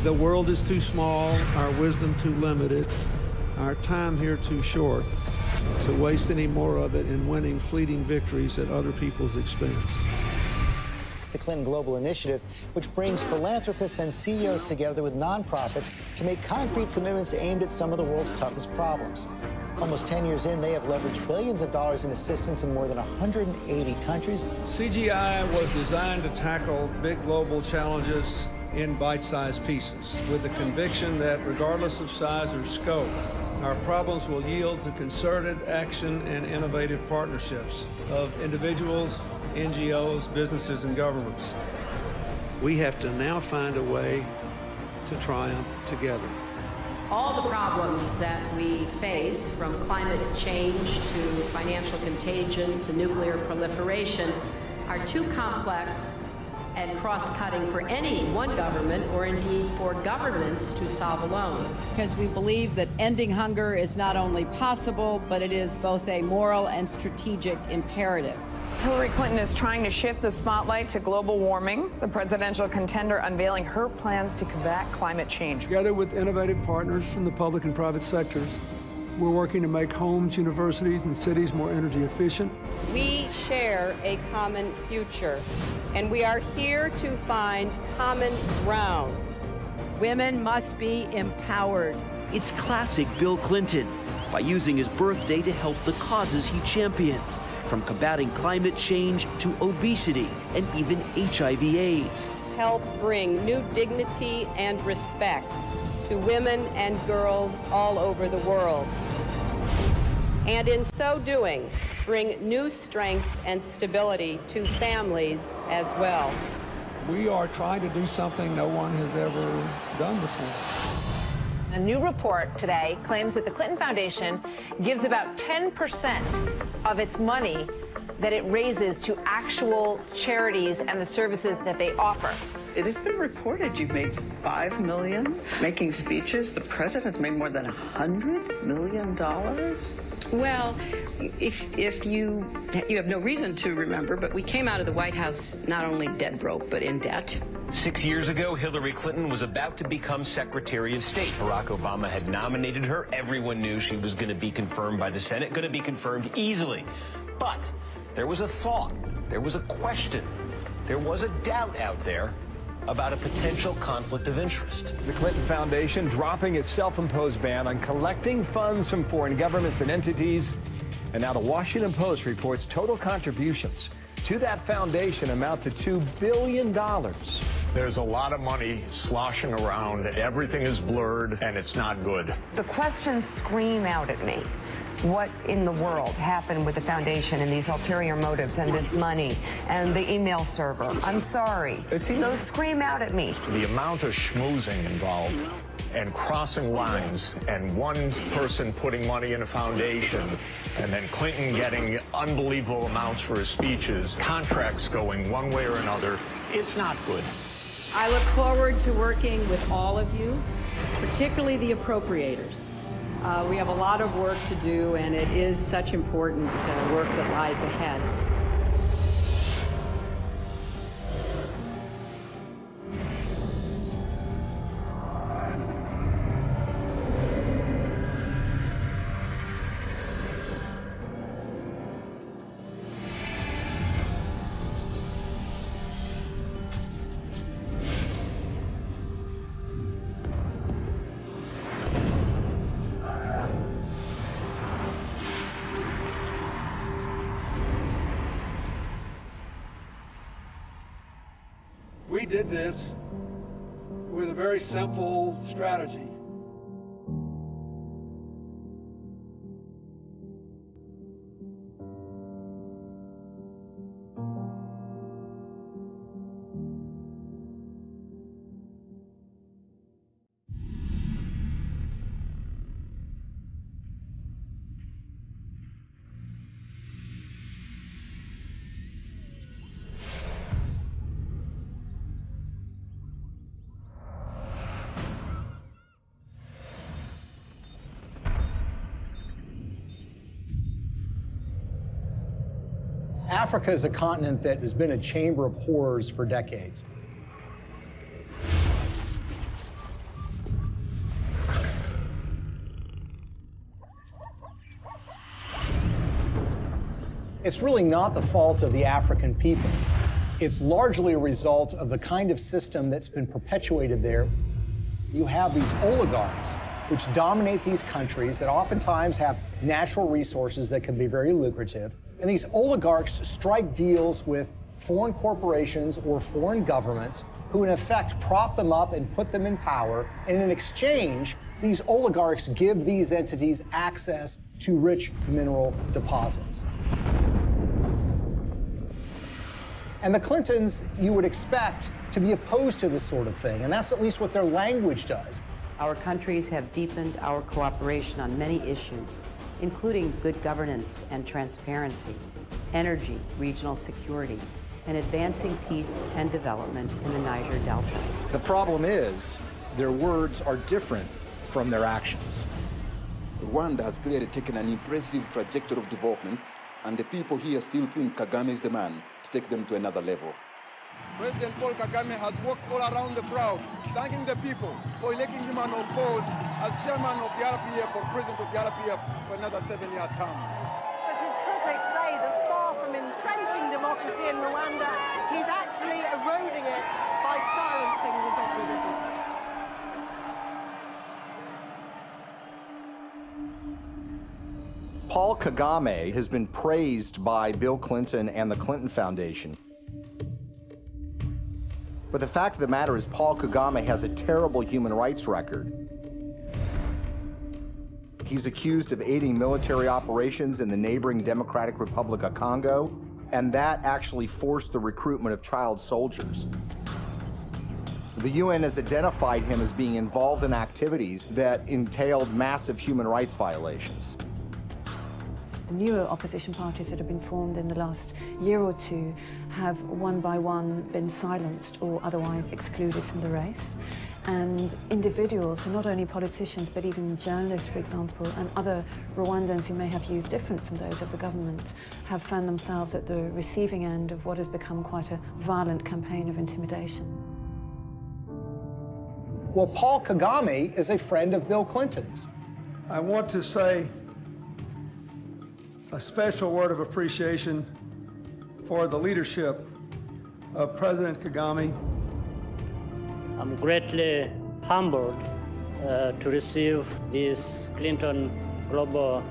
The world is too small, our wisdom too limited, our time here too short to waste any more of it in winning fleeting victories at other people's expense. The Clinton Global Initiative, which brings philanthropists and CEOs together with nonprofits to make concrete commitments aimed at some of the world's toughest problems. Almost 10 years in, they have leveraged billions of dollars in assistance in more than 180 countries. CGI was designed to tackle big global challenges in bite-sized pieces, with the conviction that regardless of size or scope, our problems will yield to concerted action and innovative partnerships of individuals, NGOs, businesses, and governments. We have to now find a way to triumph together. All the problems that we face, from climate change to financial contagion to nuclear proliferation, are too complex and cross-cutting for any one government, or indeed for governments, to solve alone. Because we believe that ending hunger is not only possible, but it is both a moral and strategic imperative. Hillary Clinton is trying to shift the spotlight to global warming, the presidential contender unveiling her plans to combat climate change. Together with innovative partners from the public and private sectors, we're working to make homes, universities, and cities more energy efficient. We share a common future, and we are here to find common ground. Women must be empowered. It's classic Bill Clinton, by using his birthday to help the causes he champions, from combating climate change to obesity and even HIV/AIDS. Help bring new dignity and respect to women and girls all over the world. And in so doing, bring new strength and stability to families as well. We are trying to do something no one has ever done before. A new report today claims that the Clinton Foundation gives about 10% of its money that it raises to actual charities and the services that they offer. It has been reported you've made $5 million making speeches. The president's made more than $100 million. Well, if you have no reason to remember, but we came out of the White House not only dead broke, but in debt. 6 years ago, Hillary Clinton was about to become Secretary of State. Barack Obama had nominated her. Everyone knew she was going to be confirmed by the Senate, going to be confirmed easily. But there was a thought, there was a question, there was a doubt out there about a potential conflict of interest. The Clinton Foundation dropping its self-imposed ban on collecting funds from foreign governments and entities. And now the Washington Post reports total contributions to that foundation amount to $2 billion. There's a lot of money sloshing around, and everything is blurred, and it's not good. The questions scream out at me. What in the world happened with the foundation and these ulterior motives and this money and the email server? I'm sorry. Those scream out at me. The amount of schmoozing involved and crossing lines and one person putting money in a foundation and then Clinton getting unbelievable amounts for his speeches, contracts going one way or another, it's not good. I look forward to working with all of you, particularly the appropriators. We have a lot of work to do, and it is such important work that lies ahead. We did this with a very simple strategy. Africa is a continent that has been a chamber of horrors for decades. it's really not the fault of the African people. It's largely a result of the kind of system that's been perpetuated there. You have these oligarchs which dominate these countries that oftentimes have natural resources that can be very lucrative. And these oligarchs strike deals with foreign corporations or foreign governments who in effect prop them up and put them in power. And in exchange, these oligarchs give these entities access to rich mineral deposits. And the Clintons, you would expect to be opposed to this sort of thing, and that's at least what their language does. Our countries have deepened our cooperation on many issues, including good governance and transparency, energy, regional security, and advancing peace and development in the Niger Delta. The problem is their words are different from their actions. Rwanda has clearly taken an impressive trajectory of development, and the people here still think Kagame is the man to take them to another level. President Paul Kagame has walked all around the crowd, thanking the people for electing him unopposed as chairman of the RPF or president of the RPF for another 7-year term. But his critics say that far from entrenching democracy in Rwanda, he's actually eroding it by silencing his opposition. Paul Kagame has been praised by Bill Clinton and the Clinton Foundation. But the fact of the matter is Paul Kagame has a terrible human rights record. He's accused of aiding military operations in the neighboring Democratic Republic of Congo, and that actually forced the recruitment of child soldiers. The UN has identified him as being involved in activities that entailed massive human rights violations. The newer opposition parties that have been formed in the last year or two have one by one been silenced or otherwise excluded from the race. And individuals, so not only politicians but even journalists, for example, and other Rwandans who may have views different from those of the government, have found themselves at the receiving end of what has become quite a violent campaign of intimidation. Well, Paul Kagame is a friend of Bill Clinton's. I want to say a special word of appreciation for the leadership of President Kagame. I'm greatly humbled to receive this Clinton Global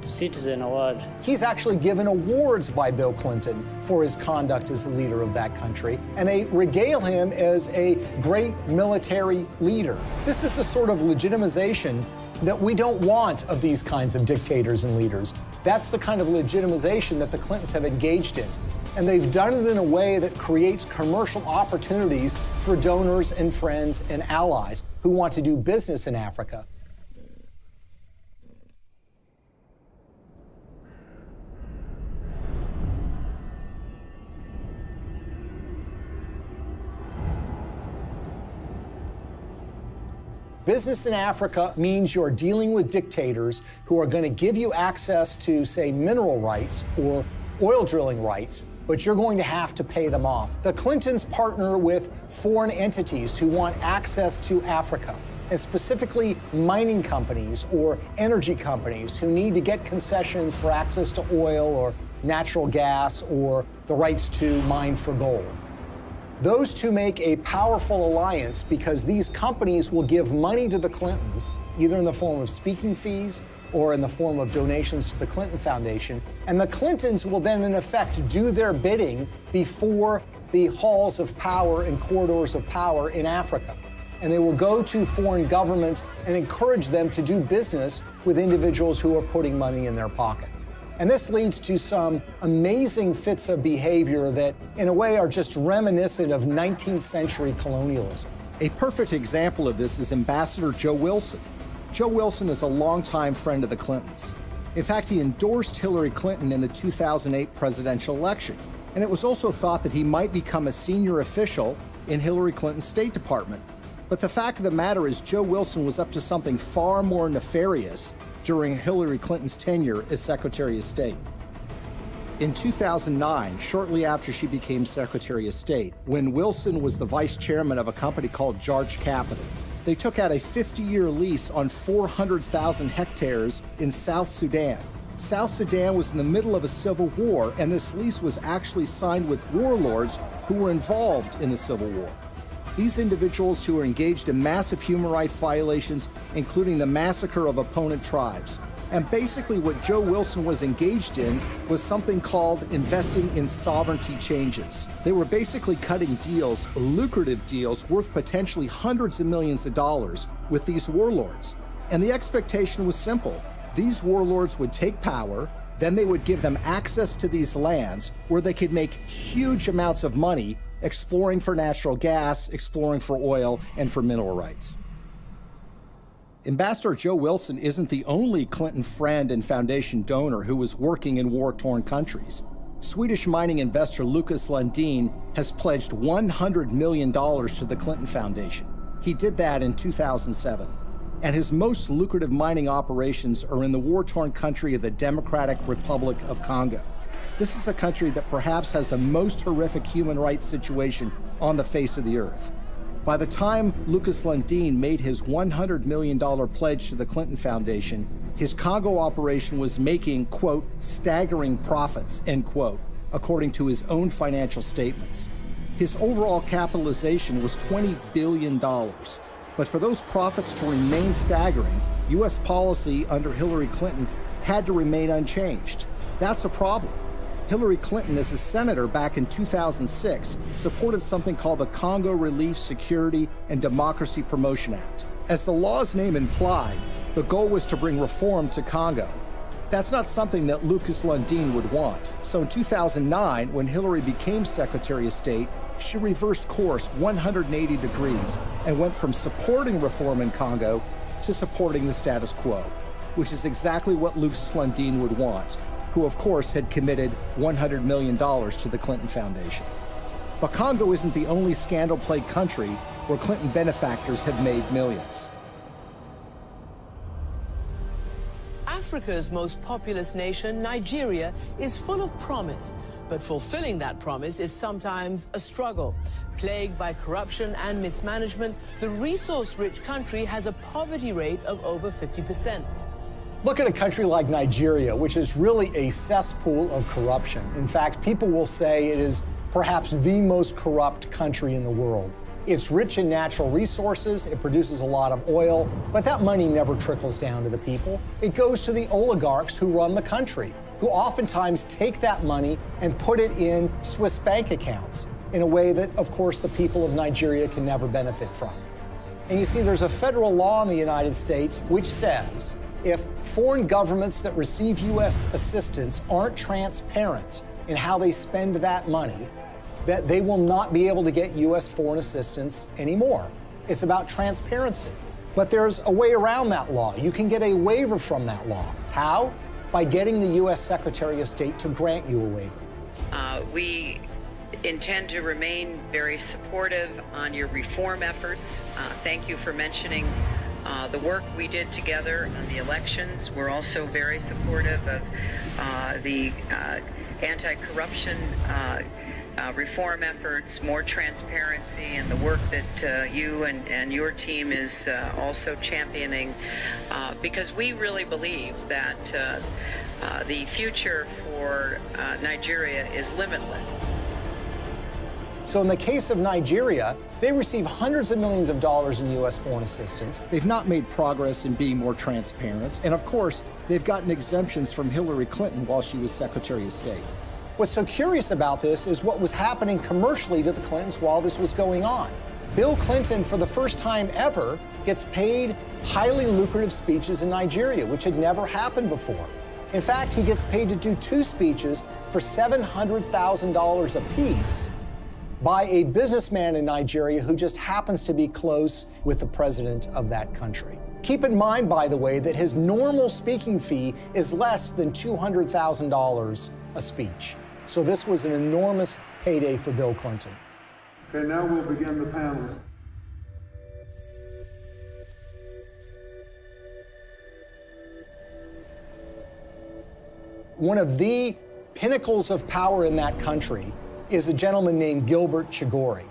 Citizen Award. He's actually given awards by Bill Clinton for his conduct as the leader of that country, and they regale him as a great military leader. This is the sort of legitimization that we don't want of these kinds of dictators and leaders. That's the kind of legitimization that the Clintons have engaged in. And they've done it in a way that creates commercial opportunities for donors and friends and allies who want to do business in Africa. Business in Africa means you're dealing with dictators who are going to give you access to, say, mineral rights or oil drilling rights, but you're going to have to pay them off. The Clintons partner with foreign entities who want access to Africa, and specifically mining companies or energy companies who need to get concessions for access to oil or natural gas or the rights to mine for gold. Those two make a powerful alliance because these companies will give money to the Clintons, either in the form of speaking fees or in the form of donations to the Clinton Foundation. And the Clintons will then, in effect, do their bidding before the halls of power and corridors of power in Africa. And they will go to foreign governments and encourage them to do business with individuals who are putting money in their pocket. And this leads to some amazing fits of behavior that, in a way, are just reminiscent of 19th century colonialism. A perfect example of this is Ambassador Joe Wilson. Joe Wilson is a longtime friend of the Clintons. In fact, he endorsed Hillary Clinton in the 2008 presidential election. And it was also thought that he might become a senior official in Hillary Clinton's State Department. But the fact of the matter is Joe Wilson was up to something far more nefarious during Hillary Clinton's tenure as Secretary of State. In 2009, shortly after she became Secretary of State, when Wilson was the vice chairman of a company called Jarge Capital, they took out a 50-year lease on 400,000 hectares in South Sudan. South Sudan was in the middle of a civil war, and this lease was actually signed with warlords who were involved in the civil war. These individuals who were engaged in massive human rights violations, including the massacre of opponent tribes. And basically what Joe Wilson was engaged in was something called investing in sovereignty changes. They were basically cutting deals, lucrative deals, worth potentially hundreds of millions of dollars with these warlords. And the expectation was simple. These warlords would take power, then they would give them access to these lands where they could make huge amounts of money exploring for natural gas, exploring for oil, and for mineral rights. Ambassador Joe Wilson isn't the only Clinton friend and foundation donor who was working in war-torn countries. Swedish mining investor Lucas Lundin has pledged $100 million to the Clinton Foundation. He did that in 2007. And his most lucrative mining operations are in the war-torn country of the Democratic Republic of Congo. This is a country that perhaps has the most horrific human rights situation on the face of the earth. By the time Lucas Lundin made his $100 million pledge to the Clinton Foundation, his Congo operation was making, quote, staggering profits, end quote, according to his own financial statements. His overall capitalization was $20 billion. But for those profits to remain staggering, U.S. policy under Hillary Clinton had to remain unchanged. That's a problem. Hillary Clinton, as a senator back in 2006, supported something called the Congo Relief, Security, and Democracy Promotion Act. As the law's name implied, the goal was to bring reform to Congo. That's not something that Lucas Lundin would want. So in 2009, when Hillary became Secretary of State, she reversed course 180 degrees and went from supporting reform in Congo to supporting the status quo, which is exactly what Lucas Lundin would want, who of course had committed $100 million to the Clinton Foundation. But Congo isn't the only scandal-plagued country where Clinton benefactors have made millions. Africa's most populous nation, Nigeria, is full of promise, but fulfilling that promise is sometimes a struggle. Plagued by corruption and mismanagement, the resource-rich country has a poverty rate of over 50%. Look at a country like Nigeria, which is really a cesspool of corruption. In fact, people will say it is perhaps the most corrupt country in the world. It's rich in natural resources, it produces a lot of oil, but that money never trickles down to the people. It goes to the oligarchs who run the country, who oftentimes take that money and put it in Swiss bank accounts in a way that, of course, the people of Nigeria can never benefit from. And you see, there's a federal law in the United States which says if foreign governments that receive U.S. assistance aren't transparent in how they spend that money, that they will not be able to get U.S. foreign assistance anymore. It's about transparency. But there's a way around that law. You can get a waiver from that law. How? By getting the U.S. Secretary of State to grant you a waiver. We intend to remain very supportive on your reform efforts. Thank you for mentioning the work we did together on the elections. We're also very supportive of the anti-corruption reform efforts, more transparency, and the work that you and your team is also championing, because we really believe that the future for Nigeria is limitless. So in the case of Nigeria, they receive hundreds of millions of dollars in U.S. foreign assistance. They've not made progress in being more transparent, and of course, they've gotten exemptions from Hillary Clinton while she was Secretary of State. What's so curious about this is what was happening commercially to the Clintons while this was going on. Bill Clinton, for the first time ever, gets paid highly lucrative speeches in Nigeria, which had never happened before. In fact, he gets paid to do 2 speeches for $700,000 apiece by a businessman in Nigeria who just happens to be close with the president of that country. Keep in mind, by the way, that his normal speaking fee is less than $200,000 a speech. So this was an enormous payday for Bill Clinton. Okay, now we'll begin the panel. One of the pinnacles of power in that country is a gentleman named Gilbert Chagoury.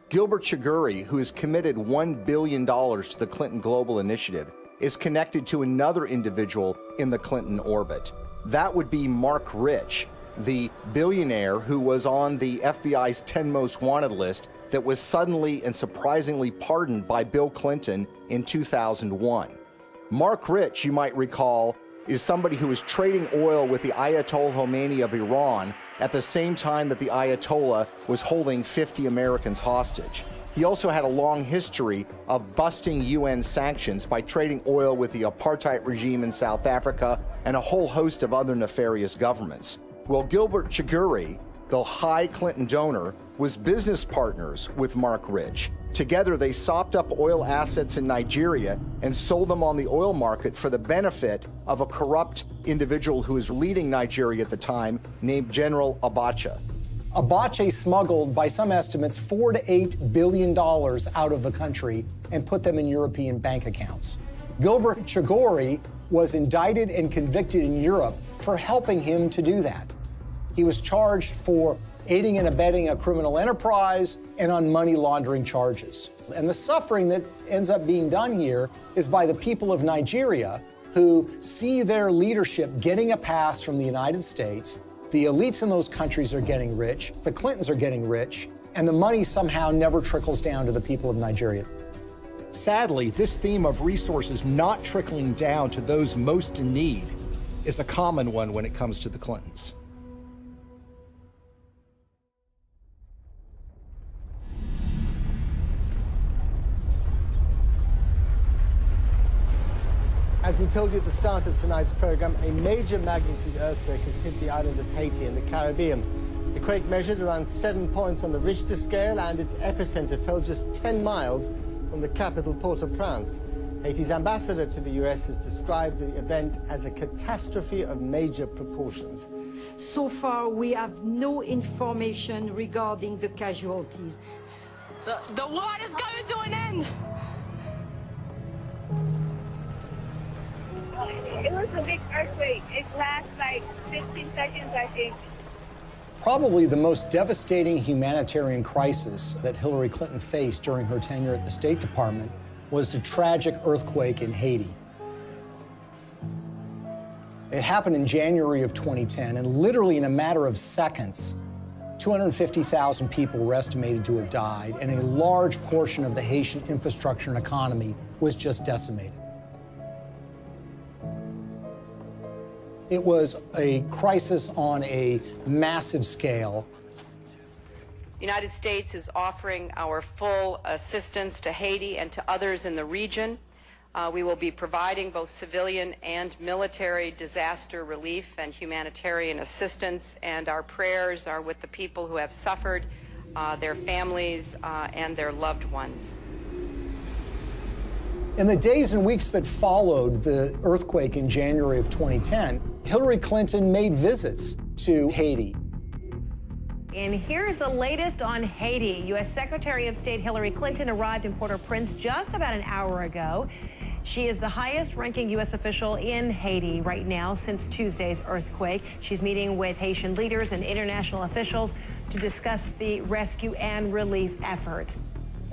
Gilbert Chagoury, who has committed $1 billion to the Clinton Global Initiative, is connected to another individual in the Clinton orbit. That would be Mark Rich, the billionaire who was on the FBI's 10 most wanted list that was suddenly and surprisingly pardoned by Bill Clinton in 2001. Mark Rich, you might recall, is somebody who was trading oil with the Ayatollah Khomeini of Iran at the same time that the Ayatollah was holding 50 Americans hostage. He also had a long history of busting UN sanctions by trading oil with the apartheid regime in South Africa and a whole host of other nefarious governments. Well, Gilbert Chagoury, the high Clinton donor, was business partners with Mark Rich. Together, they sopped up oil assets in Nigeria and sold them on the oil market for the benefit of a corrupt individual who was leading Nigeria at the time, named General Abacha. Abacha smuggled, by some estimates, $4 to $8 billion out of the country and put them in European bank accounts. Gilbert Chagoury was indicted and convicted in Europe for helping him to do that. He was charged for aiding and abetting a criminal enterprise and on money laundering charges. And the suffering that ends up being done here is by the people of Nigeria, who see their leadership getting a pass from the United States. The elites in those countries are getting rich, the Clintons are getting rich, and the money somehow never trickles down to the people of Nigeria. Sadly, this theme of resources not trickling down to those most in need is a common one when it comes to the Clintons. As we told you at the start of tonight's program, a major magnitude earthquake has hit the island of Haiti in the Caribbean. The quake measured around 7 points on the Richter scale, and its epicenter fell just 10 miles from the capital, Port-au-Prince. Haiti's ambassador to the U.S. has described the event as a catastrophe of major proportions. So far, we have no information regarding the casualties. The war is coming to an end! It was a big earthquake. It lasted like 15 seconds, I think. Probably the most devastating humanitarian crisis that Hillary Clinton faced during her tenure at the State Department was the tragic earthquake in Haiti. It happened in January of 2010, and literally in a matter of seconds, 250,000 people were estimated to have died, and a large portion of the Haitian infrastructure and economy was just decimated. It was a crisis on a massive scale. The United States is offering our full assistance to Haiti and to others in the region. We will be providing both civilian and military disaster relief and humanitarian assistance, and our prayers are with the people who have suffered, their families, and their loved ones. In the days and weeks that followed the earthquake in January of 2010, Hillary Clinton made visits to Haiti. And here's the latest on Haiti. U.S. Secretary of State Hillary Clinton arrived in Port-au-Prince just about an hour ago. She is the highest-ranking U.S. official in Haiti right now since Tuesday's earthquake. She's meeting with Haitian leaders and international officials to discuss the rescue and relief efforts.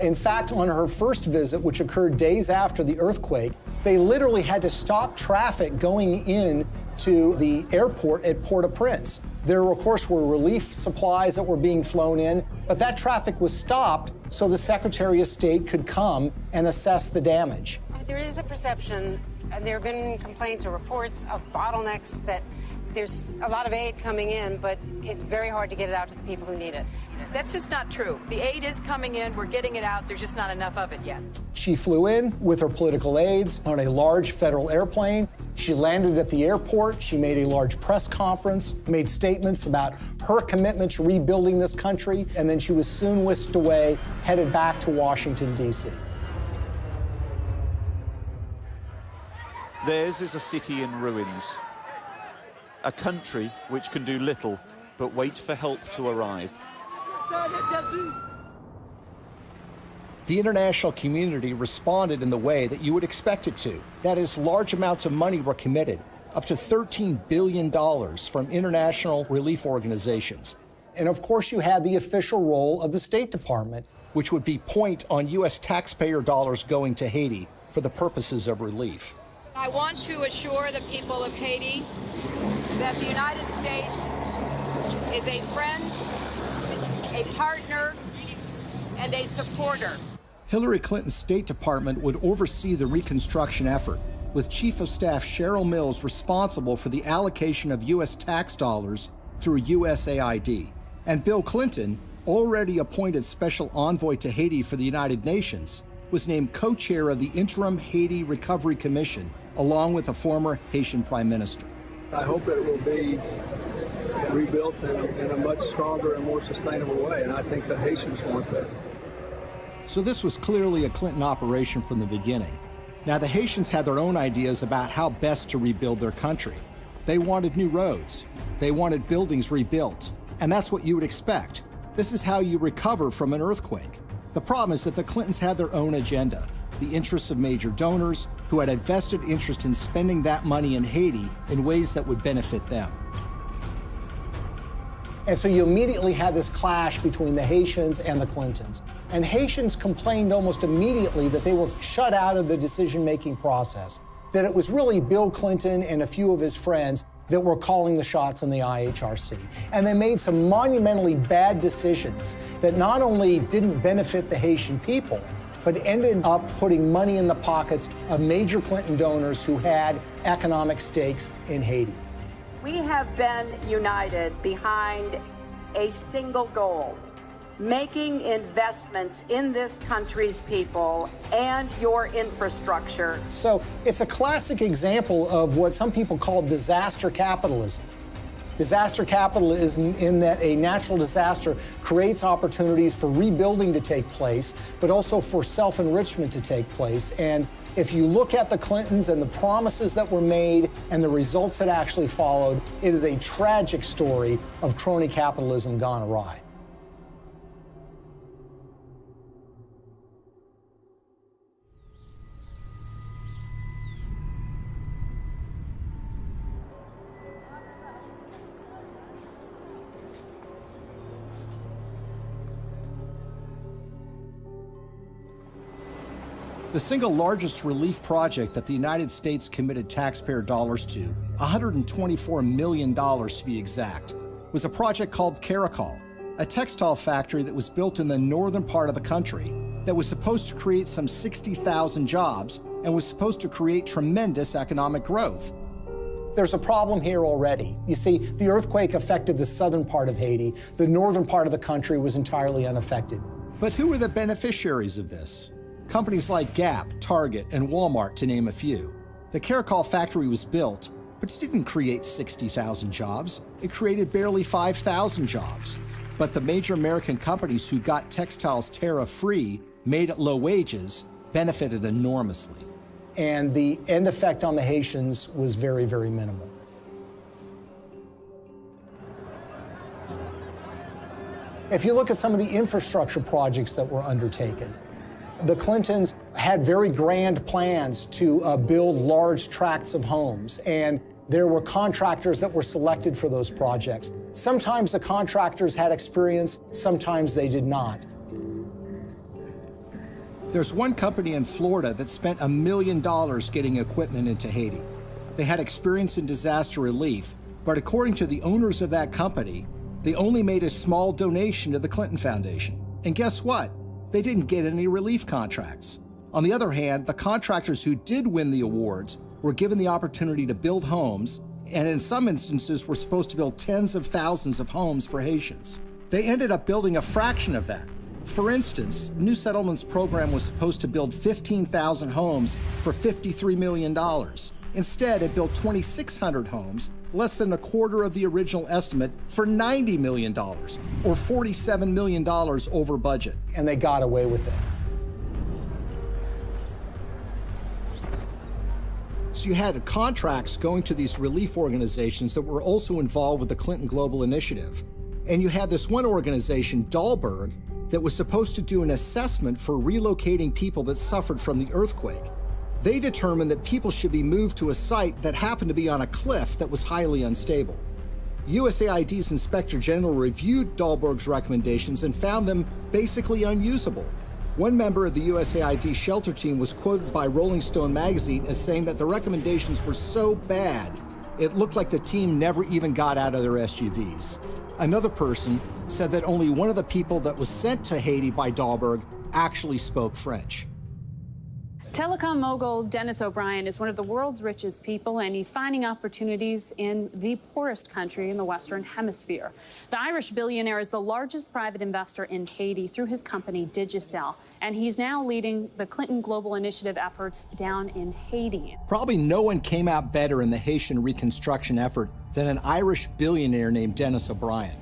In fact, on her first visit, which occurred days after the earthquake, they literally had to stop traffic going in to the airport at Port-au-Prince. There, of course, were relief supplies that were being flown in, but that traffic was stopped so the Secretary of State could come and assess the damage. There is a perception, and there have been complaints or reports of bottlenecks, that there's a lot of aid coming in, but it's very hard to get it out to the people who need it. That's just not true. The aid is coming in, we're getting it out, there's just not enough of it yet. She flew in with her political aides on a large federal airplane. She landed at the airport. She made a large press conference, made statements about her commitment to rebuilding this country, and then she was soon whisked away, headed back to Washington, D.C. Theirs is a city in ruins, a country which can do little but wait for help to arrive. The international community responded in the way that you would expect it to. That is, large amounts of money were committed, up to $13 billion from international relief organizations. And of course, you had the official role of the State Department, which would be point on U.S. taxpayer dollars going to Haiti for the purposes of relief. I want to assure the people of Haiti that the United States is a friend, a partner, and a supporter. Hillary Clinton's State Department would oversee the reconstruction effort, with Chief of Staff Cheryl Mills responsible for the allocation of U.S. tax dollars through USAID. And Bill Clinton, already appointed Special Envoy to Haiti for the United Nations, was named co-chair of the Interim Haiti Recovery Commission, along with a former Haitian Prime Minister. I hope that it will be rebuilt in a much stronger and more sustainable way, and I think the Haitians want that. So this was clearly a Clinton operation from the beginning. Now, the Haitians had their own ideas about how best to rebuild their country. They wanted new roads. They wanted buildings rebuilt. And that's what you would expect. This is how you recover from an earthquake. The problem is that the Clintons had their own agenda, the interests of major donors who had a vested interest in spending that money in Haiti in ways that would benefit them. And so you immediately had this clash between the Haitians and the Clintons. And Haitians complained almost immediately that they were shut out of the decision-making process, that it was really Bill Clinton and a few of his friends that were calling the shots in the IHRC. And they made some monumentally bad decisions that not only didn't benefit the Haitian people, but ended up putting money in the pockets of major Clinton donors who had economic stakes in Haiti. We have been united behind a single goal: making investments in this country's people and your infrastructure. So it's a classic example of what some people call disaster capitalism. Disaster capitalism in that a natural disaster creates opportunities for rebuilding to take place, but also for self-enrichment to take place. And if you look at the Clintons and the promises that were made and the results that actually followed, it is a tragic story of crony capitalism gone awry. The single largest relief project that the United States committed taxpayer dollars to, $124 million to be exact, was a project called Caracol, a textile factory that was built in the northern part of the country that was supposed to create some 60,000 jobs and was supposed to create tremendous economic growth. There's a problem here already. You see, the earthquake affected the southern part of Haiti. The northern part of the country was entirely unaffected. But who were the beneficiaries of this? Companies like Gap, Target, and Walmart, to name a few. The Caracol factory was built, but it didn't create 60,000 jobs. It created barely 5,000 jobs. But the major American companies who got textiles tariff-free, made at low wages, benefited enormously. And the end effect on the Haitians was very, very minimal. If you look at some of the infrastructure projects that were undertaken, the Clintons had very grand plans to build large tracts of homes, and there were contractors that were selected for those projects. Sometimes the contractors had experience, sometimes they did not. There's one company in Florida that spent $1 million getting equipment into Haiti. They had experience in disaster relief, but according to the owners of that company, they only made a small donation to the Clinton Foundation. And guess what? They didn't get any relief contracts. On the other hand, the contractors who did win the awards were given the opportunity to build homes, and in some instances were supposed to build tens of thousands of homes for Haitians. They ended up building a fraction of that. For instance, the New Settlements program was supposed to build 15,000 homes for $53 million. Instead, it built 2,600 homes, less than a quarter of the original estimate, for $90 million, or $47 million over budget. And they got away with it. So you had contracts going to these relief organizations that were also involved with the Clinton Global Initiative. And you had this one organization, Dahlberg, that was supposed to do an assessment for relocating people that suffered from the earthquake. They determined that people should be moved to a site that happened to be on a cliff that was highly unstable. USAID's Inspector General reviewed Dahlberg's recommendations and found them basically unusable. One member of the USAID shelter team was quoted by Rolling Stone magazine as saying that the recommendations were so bad, it looked like the team never even got out of their SUVs. Another person said that only one of the people that was sent to Haiti by Dahlberg actually spoke French. Telecom mogul Dennis O'Brien is one of the world's richest people, and he's finding opportunities in the poorest country in the Western Hemisphere. The Irish billionaire is the largest private investor in Haiti through his company Digicel, and he's now leading the Clinton Global Initiative efforts down in Haiti. Probably no one came out better in the Haitian reconstruction effort than an Irish billionaire named Dennis O'Brien.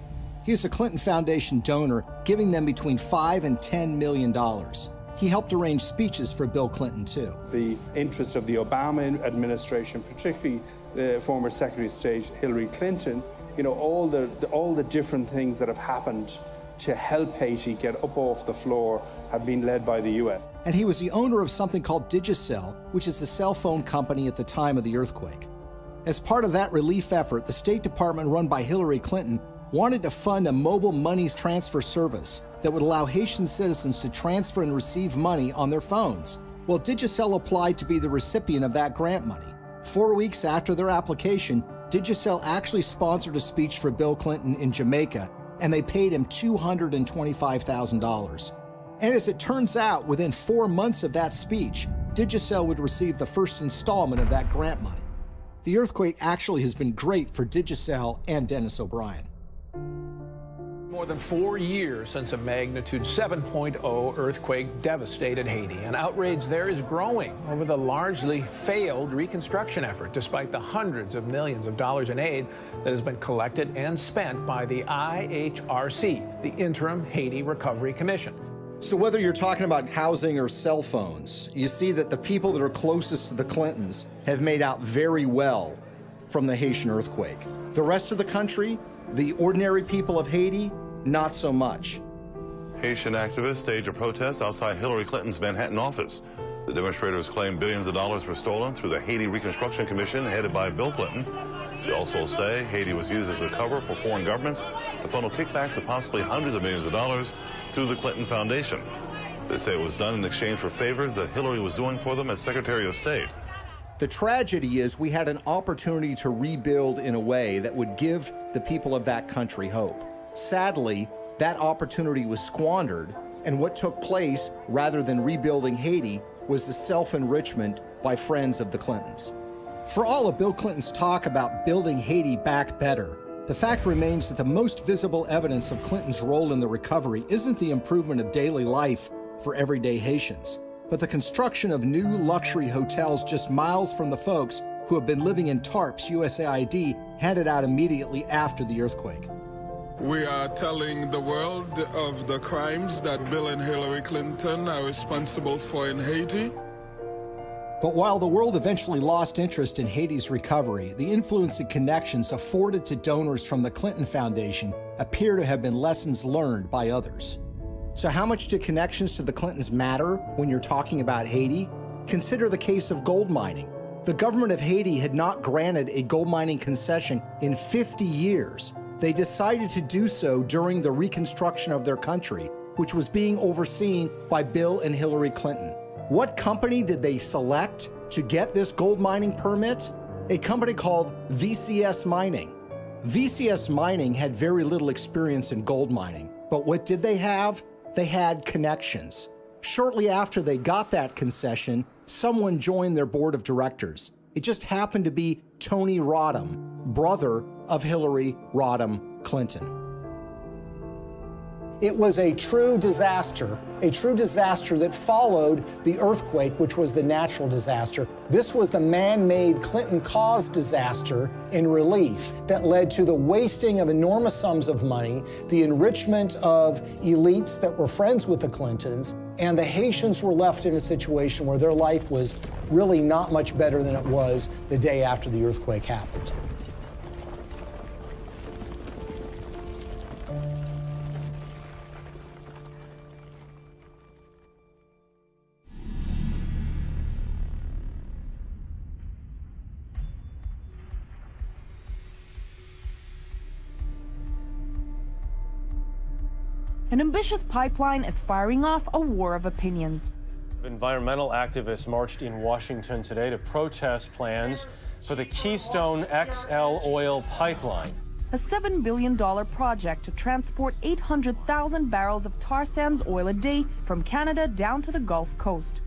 He is a Clinton Foundation donor, giving them between $5 and $10 million. He helped arrange speeches for Bill Clinton, too. The interest of the Obama administration, particularly the former Secretary of State Hillary Clinton, all the different things that have happened to help Haiti get up off the floor have been led by the U.S. And he was the owner of something called Digicel, which is a cell phone company at the time of the earthquake. As part of that relief effort, the State Department run by Hillary Clinton wanted to fund a mobile money transfer service that would allow Haitian citizens to transfer and receive money on their phones. Well, Digicel applied to be the recipient of that grant money. 4 weeks after their application, Digicel actually sponsored a speech for Bill Clinton in Jamaica, and they paid him $225,000. And as it turns out, within 4 months of that speech, Digicel would receive the first installment of that grant money. The earthquake actually has been great for Digicel and Dennis O'Brien. More than 4 years since a magnitude 7.0 earthquake devastated Haiti, and outrage there is growing over the largely failed reconstruction effort, despite the hundreds of millions of dollars in aid that has been collected and spent by the IHRC, the Interim Haiti Recovery Commission. So whether you're talking about housing or cell phones, you see that the people that are closest to the Clintons have made out very well from the Haitian earthquake. The rest of the country, the ordinary people of Haiti, not so much. Haitian activists staged a protest outside Hillary Clinton's Manhattan office. The demonstrators claim billions of dollars were stolen through the Haiti Reconstruction Commission headed by Bill Clinton. They also say Haiti was used as a cover for foreign governments to funnel kickbacks of possibly hundreds of millions of dollars through the Clinton Foundation. They say it was done in exchange for favors that Hillary was doing for them as Secretary of State. The tragedy is we had an opportunity to rebuild in a way that would give the people of that country hope. Sadly, that opportunity was squandered, and what took place, rather than rebuilding Haiti, was the self-enrichment by friends of the Clintons. For all of Bill Clinton's talk about building Haiti back better, the fact remains that the most visible evidence of Clinton's role in the recovery isn't the improvement of daily life for everyday Haitians, but the construction of new luxury hotels just miles from the folks who have been living in tarps USAID handed out immediately after the earthquake. We are telling the world of the crimes that Bill and Hillary Clinton are responsible for in Haiti. But while the world eventually lost interest in Haiti's recovery, the influence and connections afforded to donors from the Clinton Foundation appear to have been lessons learned by others. So how much do connections to the Clintons matter when you're talking about Haiti? Consider the case of gold mining. The government of Haiti had not granted a gold mining concession in 50 years. They decided to do so during the reconstruction of their country, which was being overseen by Bill and Hillary Clinton. What company did they select to get this gold mining permit? A company called VCS Mining. VCS Mining had very little experience in gold mining, but what did they have? They had connections. Shortly after they got that concession, someone joined their board of directors. It just happened to be Tony Rodham, brother of Hillary Rodham Clinton. It was a true disaster that followed the earthquake, which was the natural disaster. This was the man-made Clinton-caused disaster in relief that led to the wasting of enormous sums of money, the enrichment of elites that were friends with the Clintons, and the Haitians were left in a situation where their life was really not much better than it was the day after the earthquake happened. An ambitious pipeline is firing off a war of opinions. Environmental activists marched in Washington today to protest plans for the Keystone XL oil pipeline. A $7 billion project to transport 800,000 barrels of tar sands oil a day from Canada down to the Gulf Coast.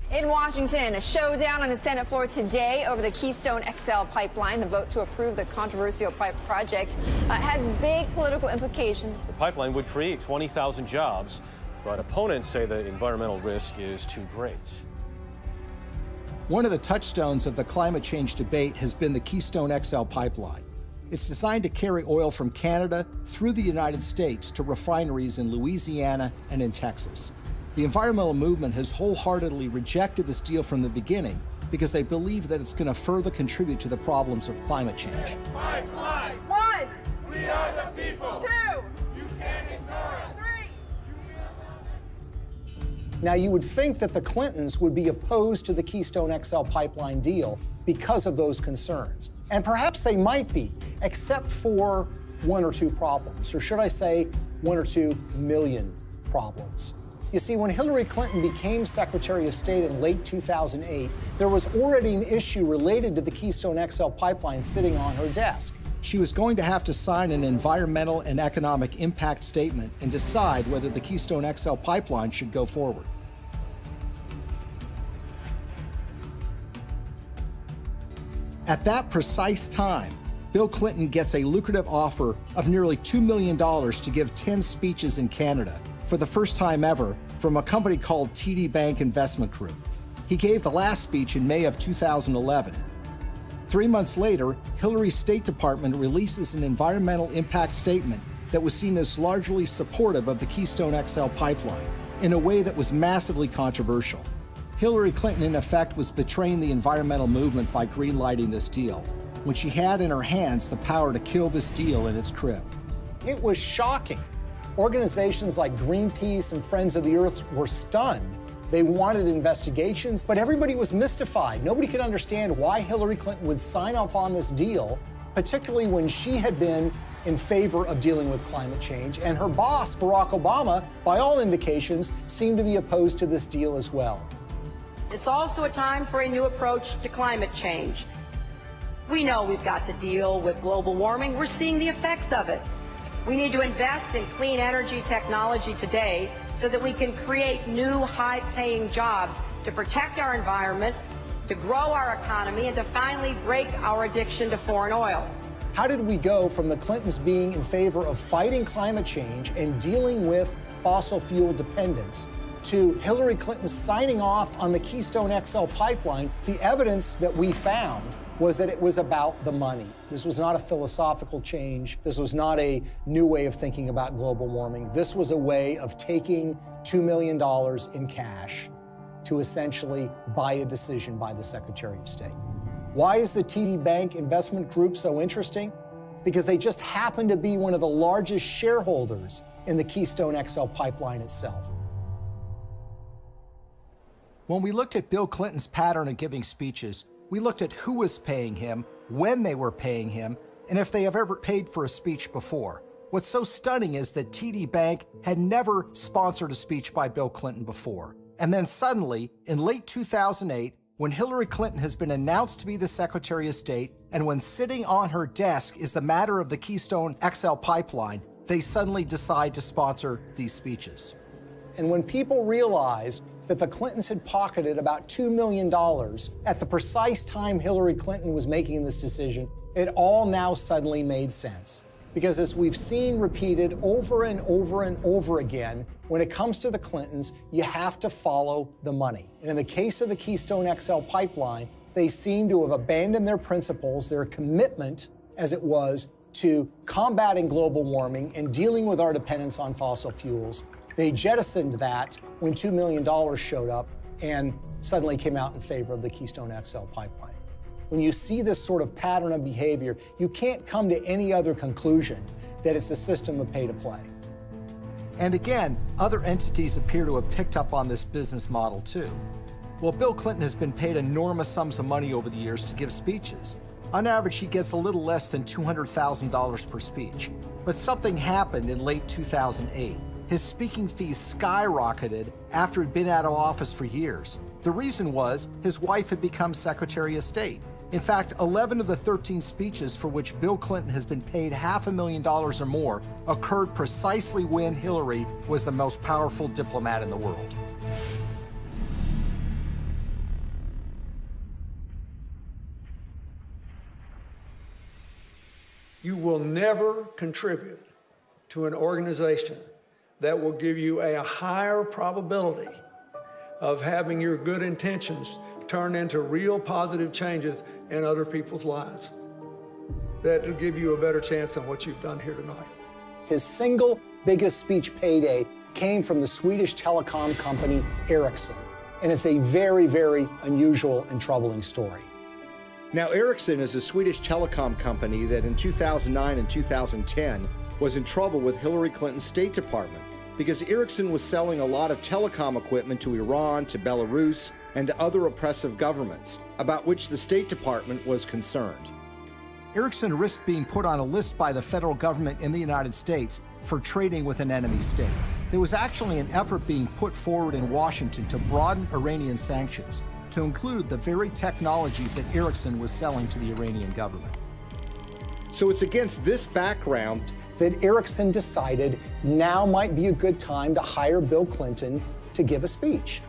In Washington, a showdown on the Senate floor today over the Keystone XL pipeline. The vote to approve the controversial project has big political implications. The pipeline would create 20,000 jobs, but opponents say the environmental risk is too great. One of the touchstones of the climate change debate has been the Keystone XL pipeline. It's designed to carry oil from Canada through the United States to refineries in Louisiana and in Texas. The environmental movement has wholeheartedly rejected this deal from the beginning because they believe that it's going to further contribute to the problems of climate change. Pipeline. 1. We are the people. 2. You can't ignore us. 3. Now, you would think that the Clintons would be opposed to the Keystone XL pipeline deal because of those concerns. And perhaps they might be, except for one or two problems, or should I say 1 or 2 million problems. You see, when Hillary Clinton became Secretary of State in late 2008, there was already an issue related to the Keystone XL pipeline sitting on her desk. She was going to have to sign an environmental and economic impact statement and decide whether the Keystone XL pipeline should go forward. At that precise time, Bill Clinton gets a lucrative offer of nearly $2 million to give 10 speeches in Canada for the first time ever from a company called TD Bank Investment Group. He gave the last speech in May of 2011. 3 months later, Hillary's State Department releases an environmental impact statement that was seen as largely supportive of the Keystone XL pipeline in a way that was massively controversial. Hillary Clinton, in effect, was betraying the environmental movement by greenlighting this deal, when she had in her hands the power to kill this deal in its crib. It was shocking. Organizations like Greenpeace and Friends of the Earth were stunned. They wanted investigations, but everybody was mystified. Nobody could understand why Hillary Clinton would sign off on this deal, particularly when she had been in favor of dealing with climate change, and her boss, Barack Obama, by all indications, seemed to be opposed to this deal as well. It's also a time for a new approach to climate change. We know we've got to deal with global warming. We're seeing the effects of it. We need to invest in clean energy technology today so that we can create new high-paying jobs to protect our environment, to grow our economy, and to finally break our addiction to foreign oil. How did we go from the Clintons being in favor of fighting climate change and dealing with fossil fuel dependence to Hillary Clinton signing off on the Keystone XL pipeline? The evidence that we found was that it was about the money. This was not a philosophical change. This was not a new way of thinking about global warming. This was a way of taking $2 million in cash to essentially buy a decision by the Secretary of State. Why is the TD Bank Investment Group so interesting? Because they just happen to be one of the largest shareholders in the Keystone XL pipeline itself. When we looked at Bill Clinton's pattern of giving speeches, we looked at who was paying him, when they were paying him, and if they have ever paid for a speech before. What's so stunning is that TD Bank had never sponsored a speech by Bill Clinton before. And then suddenly, in late 2008, when Hillary Clinton has been announced to be the Secretary of State, and when sitting on her desk is the matter of the Keystone XL pipeline, they suddenly decide to sponsor these speeches. And when people realized that the Clintons had pocketed about $2 million at the precise time Hillary Clinton was making this decision, it all now suddenly made sense. Because as we've seen repeated over and over and over again, when it comes to the Clintons, you have to follow the money. And in the case of the Keystone XL pipeline, they seem to have abandoned their principles, their commitment, as it was, to combating global warming and dealing with our dependence on fossil fuels. They jettisoned that when $2 million showed up and suddenly came out in favor of the Keystone XL pipeline. When you see this sort of pattern of behavior, you can't come to any other conclusion that it's a system of pay to play. And again, other entities appear to have picked up on this business model too. Well, Bill Clinton has been paid enormous sums of money over the years to give speeches. On average, he gets a little less than $200,000 per speech. But something happened in late 2008. his speaking fees skyrocketed after he'd been out of office for years. The reason was his wife had become Secretary of State. In fact, 11 of the 13 speeches for which Bill Clinton has been paid $500,000 or more occurred precisely when Hillary was the most powerful diplomat in the world. You will never contribute to an organization that will give you a higher probability of having your good intentions turn into real positive changes in other people's lives. That will give you a better chance than what you've done here tonight. His single biggest speech payday came from the Swedish telecom company Ericsson, and it's a very, very unusual and troubling story. Now, Ericsson is a Swedish telecom company that in 2009 and 2010 was in trouble with Hillary Clinton's State Department because Ericsson was selling a lot of telecom equipment to Iran, to Belarus, and to other oppressive governments, about which the State Department was concerned. Ericsson risked being put on a list by the federal government in the United States for trading with an enemy state. There was actually an effort being put forward in Washington to broaden Iranian sanctions to include the very technologies that Ericsson was selling to the Iranian government. So it's against this background that Ericsson decided now might be a good time to hire Bill Clinton to give a speech.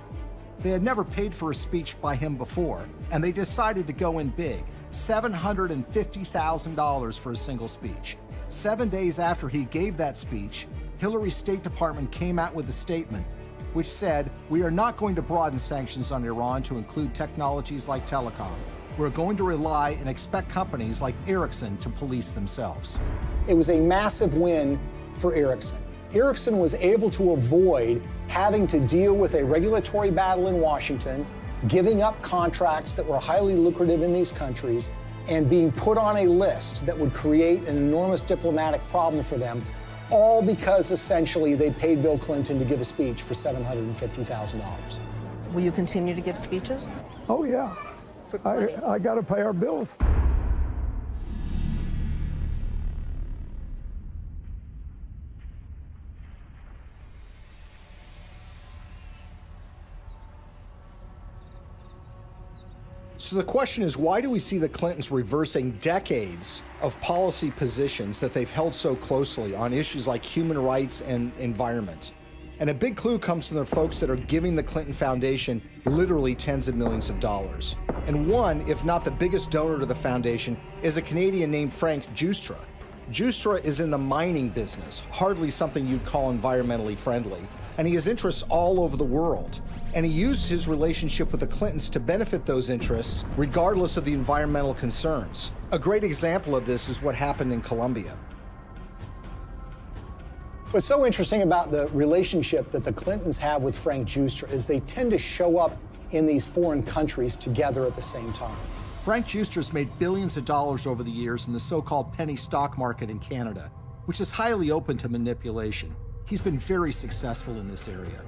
They had never paid for a speech by him before, and they decided to go in big, $750,000 for a single speech. 7 days after he gave that speech, Hillary's State Department came out with a statement which said, "We are not going to broaden sanctions on Iran to include technologies like telecom. We're going to rely and expect companies like Ericsson to police themselves." It was a massive win for Ericsson. Ericsson was able to avoid having to deal with a regulatory battle in Washington, giving up contracts that were highly lucrative in these countries, and being put on a list that would create an enormous diplomatic problem for them, all because essentially they paid Bill Clinton to give a speech for $750,000. Will you continue to give speeches? Oh, yeah. I got to pay our bills. So the question is, why do we see the Clintons reversing decades of policy positions that they've held so closely on issues like human rights and environment? And a big clue comes from the folks that are giving the Clinton Foundation literally tens of millions of dollars. And one, if not the biggest donor to the foundation, is a Canadian named Frank Giustra. Giustra is in the mining business, hardly something you'd call environmentally friendly. And he has interests all over the world. And he used his relationship with the Clintons to benefit those interests, regardless of the environmental concerns. A great example of this is what happened in Colombia. What's so interesting about the relationship that the Clintons have with Frank Giustra is they tend to show up in these foreign countries together at the same time. Frank Giustra's made billions of dollars over the years in the so-called penny stock market in Canada, which is highly open to manipulation. He's been very successful in this area.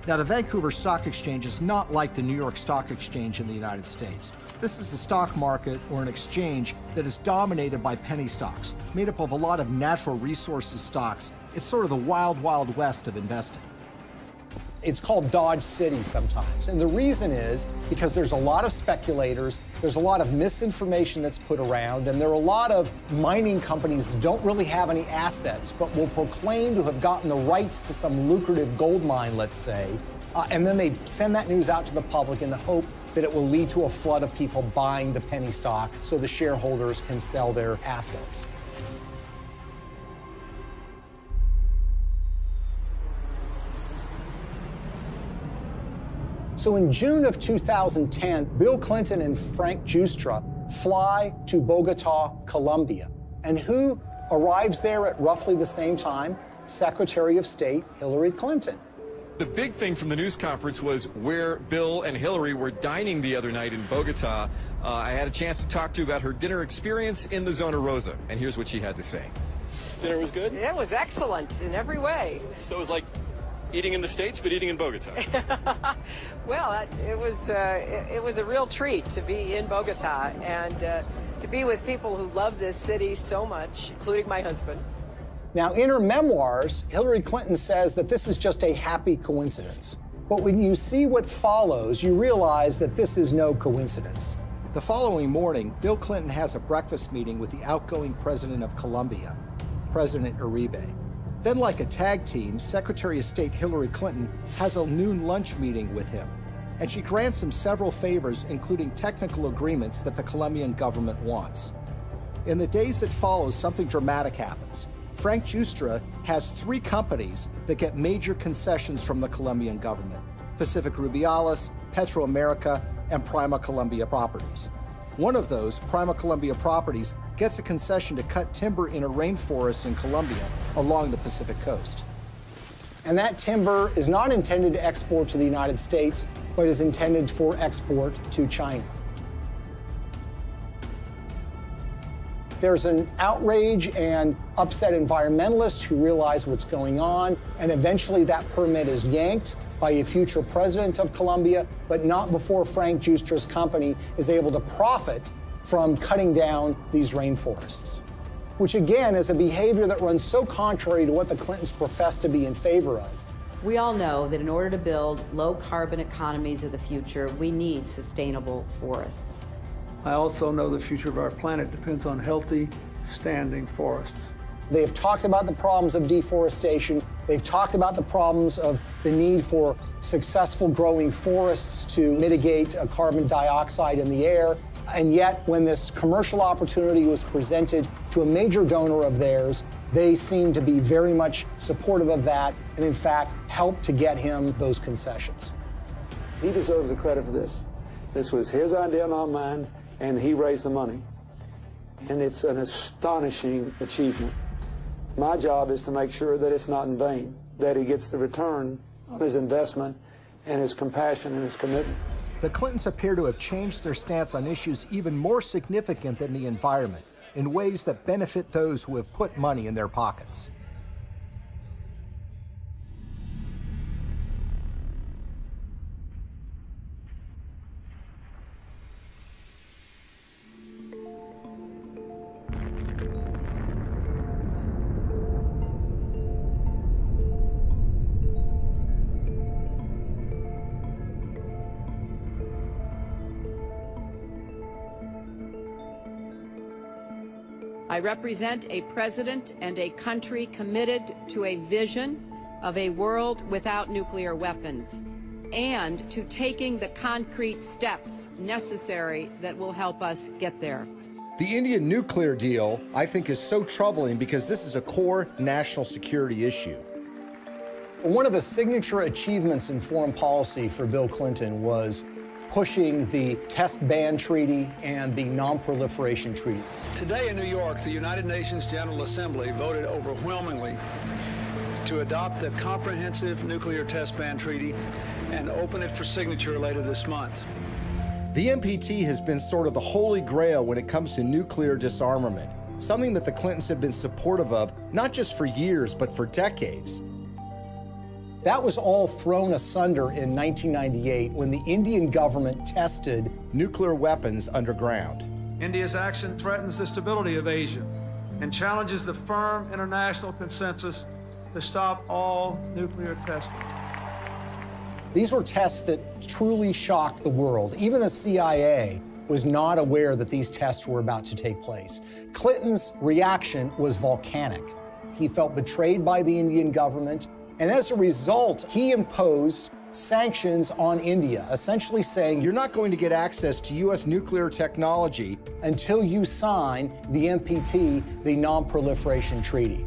Now, the Vancouver Stock Exchange is not like the New York Stock Exchange in the United States. This is a stock market or an exchange that is dominated by penny stocks, made up of a lot of natural resources stocks. It's sort of the wild, wild west of investing. It's called Dodge City sometimes. And the reason is because there's a lot of speculators, there's a lot of misinformation that's put around, and there are a lot of mining companies that don't really have any assets, but will proclaim to have gotten the rights to some lucrative gold mine, let's say, and then they send that news out to the public in the hope that it will lead to a flood of people buying the penny stock so the shareholders can sell their assets. So in June of 2010, Bill Clinton and Frank Giustra fly to Bogota, Colombia. And who arrives there at roughly the same time? Secretary of State Hillary Clinton. The big thing from the news conference was where Bill and Hillary were dining the other night in Bogota. I had a chance to talk to about her dinner experience in the Zona Rosa, and here's what she had to say. Dinner was good? It was excellent in every way. So it was like eating in the States, but eating in Bogota. Well, it was a real treat to be in Bogota and to be with people who love this city so much, including my husband. Now, in her memoirs, Hillary Clinton says that this is just a happy coincidence. But when you see what follows, you realize that this is no coincidence. The following morning, Bill Clinton has a breakfast meeting with the outgoing president of Colombia, President Uribe. Then, like a tag team, Secretary of State Hillary Clinton has a noon lunch meeting with him, and she grants him several favors, including technical agreements that the Colombian government wants. In the days that follow, something dramatic happens. Frank Giustra has 3 companies that get major concessions from the Colombian government: Pacific Rubiales, Petroamerica, and Prima Colombia Properties. One of those, Prima Colombia Properties, gets a concession to cut timber in a rainforest in Colombia along the Pacific coast. And that timber is not intended to export to the United States, but is intended for export to China. There's an outrage and upset environmentalists who realize what's going on, and eventually that permit is yanked by a future president of Colombia, but not before Frank Giustra's company is able to profit from cutting down these rainforests, which again is a behavior that runs so contrary to what the Clintons profess to be in favor of. We all know that in order to build low-carbon economies of the future, we need sustainable forests. I also know the future of our planet depends on healthy, standing forests. They have talked about the problems of deforestation. They've talked about the problems of the need for successful growing forests to mitigate carbon dioxide in the air. And yet, when this commercial opportunity was presented to a major donor of theirs, they seemed to be very much supportive of that and, in fact, helped to get him those concessions. He deserves the credit for this. This was his idea, not mine, and he raised the money. And it's an astonishing achievement. My job is to make sure that it's not in vain, that he gets the return on his investment and his compassion and his commitment. The Clintons appear to have changed their stance on issues even more significant than the environment, in ways that benefit those who have put money in their pockets. I represent a president and a country committed to a vision of a world without nuclear weapons and to taking the concrete steps necessary that will help us get there. The Indian nuclear deal, I think, is so troubling because this is a core national security issue. One of the signature achievements in foreign policy for Bill Clinton was pushing the Test Ban Treaty and the Non-Proliferation Treaty. Today in New York, the United Nations General Assembly voted overwhelmingly to adopt the Comprehensive Nuclear Test Ban Treaty and open it for signature later this month. The NPT has been sort of the holy grail when it comes to nuclear disarmament, something that the Clintons have been supportive of, not just for years, but for decades. That was all thrown asunder in 1998 when the Indian government tested nuclear weapons underground. India's action threatens the stability of Asia and challenges the firm international consensus to stop all nuclear testing. These were tests that truly shocked the world. Even the CIA was not aware that these tests were about to take place. Clinton's reaction was volcanic. He felt betrayed by the Indian government, and as a result, he imposed sanctions on India, essentially saying, you're not going to get access to U.S. nuclear technology until you sign the NPT, the Non-Proliferation Treaty.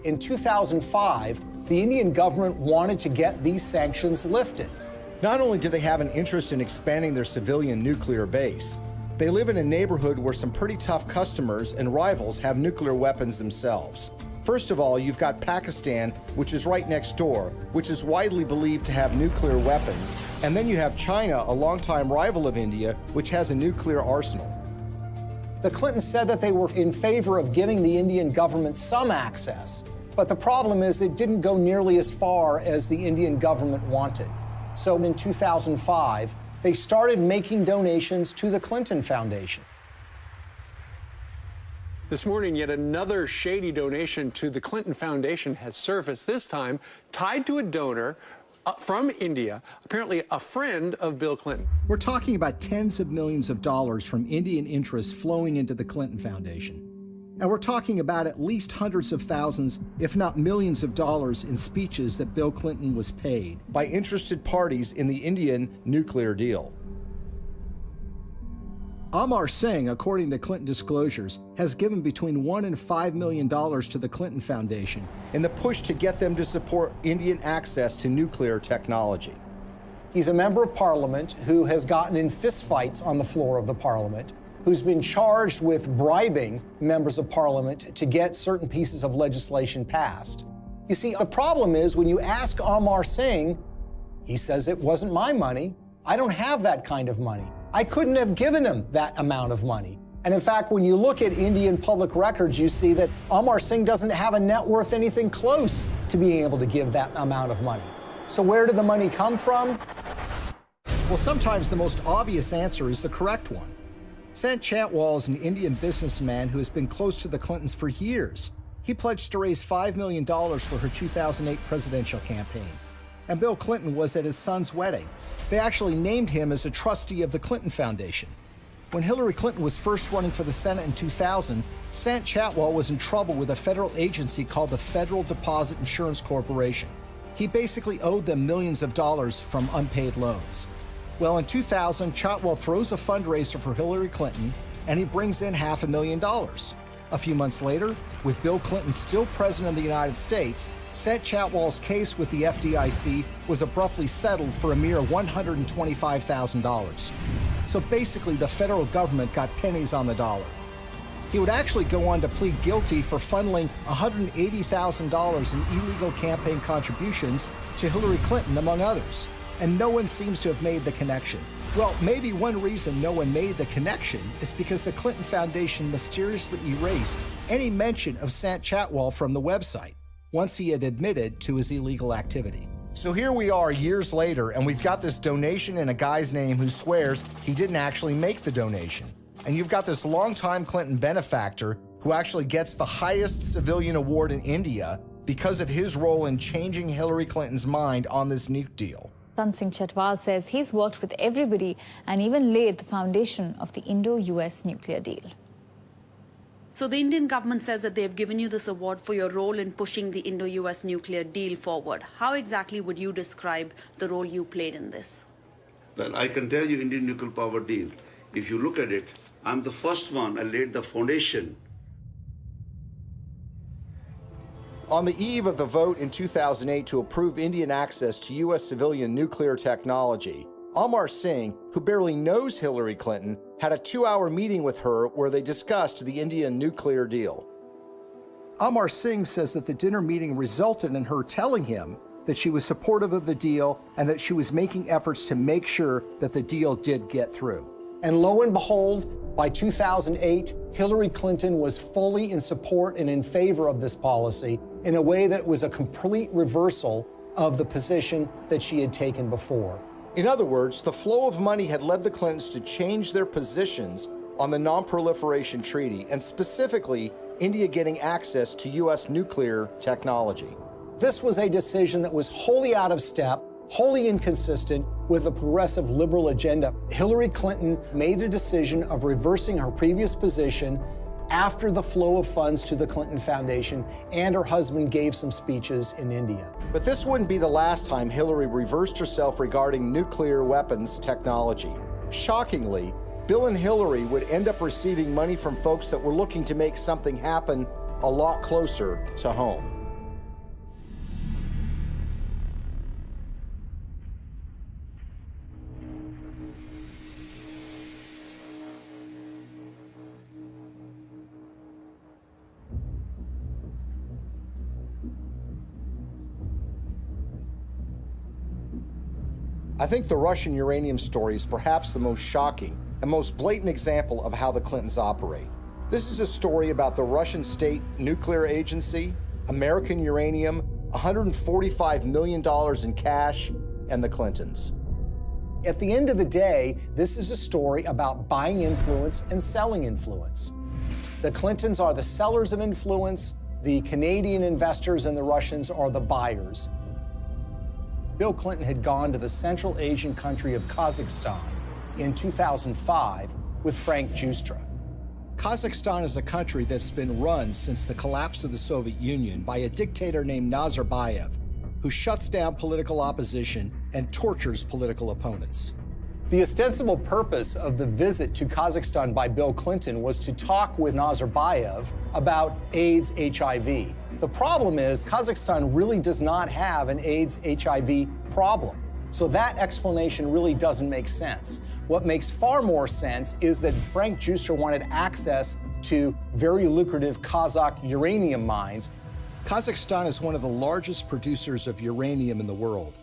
In 2005, the Indian government wanted to get these sanctions lifted. Not only do they have an interest in expanding their civilian nuclear base, they live in a neighborhood where some pretty tough customers and rivals have nuclear weapons themselves. First of all, you've got Pakistan, which is right next door, which is widely believed to have nuclear weapons. And then you have China, a longtime rival of India, which has a nuclear arsenal. The Clintons said that they were in favor of giving the Indian government some access, but the problem is it didn't go nearly as far as the Indian government wanted. So in 2005, they started making donations to the Clinton Foundation. This morning, yet another shady donation to the Clinton Foundation has surfaced, this time tied to a donor from India, apparently a friend of Bill Clinton. We're talking about tens of millions of dollars from Indian interests flowing into the Clinton Foundation. And we're talking about at least hundreds of thousands, if not millions of dollars in speeches that Bill Clinton was paid by interested parties in the Indian nuclear deal. Amar Singh, according to Clinton disclosures, has given between $1 and $5 million to the Clinton Foundation in the push to get them to support Indian access to nuclear technology. He's a member of parliament who has gotten in fistfights on the floor of the parliament, who's been charged with bribing members of parliament to get certain pieces of legislation passed. You see, the problem is when you ask Amar Singh, he says it wasn't my money. I don't have that kind of money. I couldn't have given him that amount of money. And in fact, when you look at Indian public records, you see that Amar Singh doesn't have a net worth anything close to being able to give that amount of money. So where did the money come from? Well, sometimes the most obvious answer is the correct one. Sant Chantwal is an Indian businessman who has been close to the Clintons for years. He pledged to raise $5 million for her 2008 presidential campaign. And Bill Clinton was at his son's wedding. They actually named him as a trustee of the Clinton Foundation. When Hillary Clinton was first running for the Senate in 2000, Sant Chantwal was in trouble with a federal agency called the Federal Deposit Insurance Corporation. He basically owed them millions of dollars from unpaid loans. Well, in 2000, Chantwal throws a fundraiser for Hillary Clinton, and he brings in $500,000. A few months later, with Bill Clinton still president of the United States, Sant Chantwal's case with the FDIC was abruptly settled for a mere $125,000. So basically, the federal government got pennies on the dollar. He would actually go on to plead guilty for funneling $180,000 in illegal campaign contributions to Hillary Clinton, among others. And no one seems to have made the connection. Well, maybe one reason no one made the connection is because the Clinton Foundation mysteriously erased any mention of Sant Chantwal from the website once he had admitted to his illegal activity. So here we are years later, and we've got this donation in a guy's name who swears he didn't actually make the donation. And you've got this longtime Clinton benefactor who actually gets the highest civilian award in India because of his role in changing Hillary Clinton's mind on this nuke deal. Singh Chantwal says he's worked with everybody and even laid the foundation of the Indo-US nuclear deal. So the Indian government says that they've given you this award for your role in pushing the Indo-US nuclear deal forward. How exactly would you describe the role you played in this? Well, I can tell you Indian nuclear power deal. If you look at it, I'm the first one. I laid the foundation. On the eve of the vote in 2008 to approve Indian access to U.S. civilian nuclear technology, Amar Singh, who barely knows Hillary Clinton, had a 2-hour meeting with her where they discussed the Indian nuclear deal. Amar Singh says that the dinner meeting resulted in her telling him that she was supportive of the deal and that she was making efforts to make sure that the deal did get through. And lo and behold, by 2008, Hillary Clinton was fully in support and in favor of this policy in a way that was a complete reversal of the position that she had taken before. In other words, the flow of money had led the Clintons to change their positions on the Non-Proliferation Treaty, and specifically, India getting access to U.S. nuclear technology. This was a decision that was wholly out of step, wholly inconsistent with a progressive liberal agenda. Hillary Clinton made a decision of reversing her previous position after the flow of funds to the Clinton Foundation, and her husband gave some speeches in India. But this wouldn't be the last time Hillary reversed herself regarding nuclear weapons technology. Shockingly, Bill and Hillary would end up receiving money from folks that were looking to make something happen a lot closer to home. I think the Russian uranium story is perhaps the most shocking and most blatant example of how the Clintons operate. This is a story about the Russian State Nuclear Agency, American uranium, $145 million in cash, and the Clintons. At the end of the day, this is a story about buying influence and selling influence. The Clintons are the sellers of influence. The Canadian investors and the Russians are the buyers. Bill Clinton had gone to the Central Asian country of Kazakhstan in 2005 with Frank Justra. Kazakhstan is a country that's been run since the collapse of the Soviet Union by a dictator named Nazarbayev, who shuts down political opposition and tortures political opponents. The ostensible purpose of the visit to Kazakhstan by Bill Clinton was to talk with Nazarbayev about AIDS, HIV. The problem is Kazakhstan really does not have an AIDS, HIV problem. So that explanation really doesn't make sense. What makes far more sense is that Frank Justra wanted access to very lucrative Kazakh uranium mines. Kazakhstan is one of the largest producers of uranium in the world.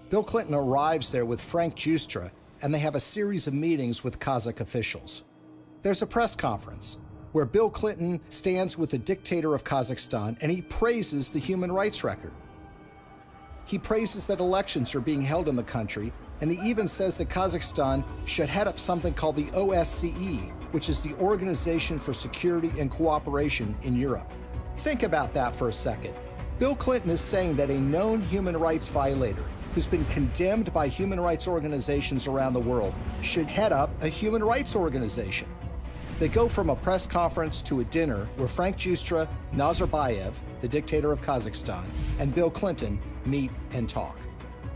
Bill Clinton arrives there with Frank Justra, and they have a series of meetings with Kazakh officials. There's a press conference where Bill Clinton stands with the dictator of Kazakhstan and he praises the human rights record. He praises that elections are being held in the country, and he even says that Kazakhstan should head up something called the OSCE, which is the Organization for Security and Cooperation in Europe. Think about that for a second. Bill Clinton is saying that a known human rights violator who's been condemned by human rights organizations around the world should head up a human rights organization. They go from a press conference to a dinner where Frank Justra, Nazarbayev, the dictator of Kazakhstan, and Bill Clinton meet and talk.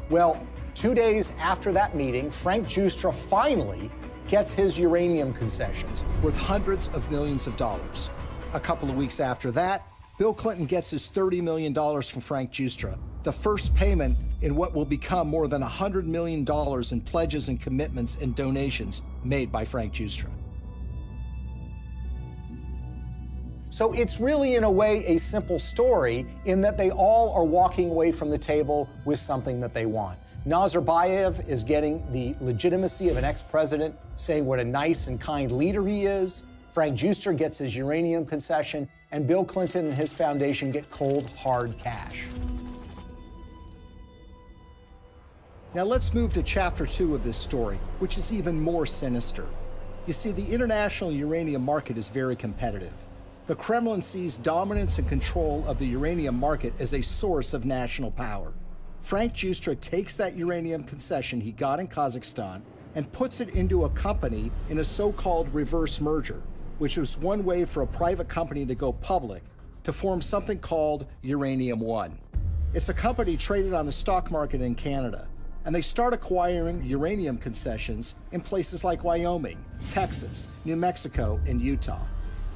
Well, 2 days after that meeting, Frank Justra finally gets his uranium concessions. Worth hundreds of millions of dollars. A couple of weeks after that, Bill Clinton gets his $30 million from Frank Justra, the first payment in what will become more than $100 million in pledges and commitments and donations made by Frank Justra. So it's really, in a way, a simple story in that they all are walking away from the table with something that they want. Nazarbayev is getting the legitimacy of an ex-president, saying what a nice and kind leader he is. Frank Justra gets his uranium concession, and Bill Clinton and his foundation get cold, hard cash. Now let's move to chapter 2 of this story, which is even more sinister. You see, the international uranium market is very competitive. The Kremlin sees dominance and control of the uranium market as a source of national power. Frank Justra takes that uranium concession he got in Kazakhstan and puts it into a company in a so-called reverse merger, which was one way for a private company to go public to form something called Uranium One. It's a company traded on the stock market in Canada, and they start acquiring uranium concessions in places like Wyoming, Texas, New Mexico, and Utah.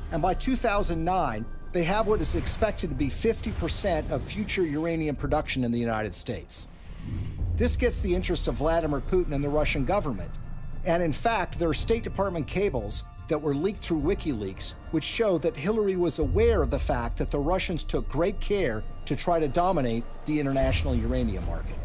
And by 2009, they have what is expected to be 50% of future uranium production in the United States. This gets the interest of Vladimir Putin and the Russian government. And in fact, there are State Department cables that were leaked through WikiLeaks, which show that Hillary was aware of the fact that the Russians took great care to try to dominate the international uranium market.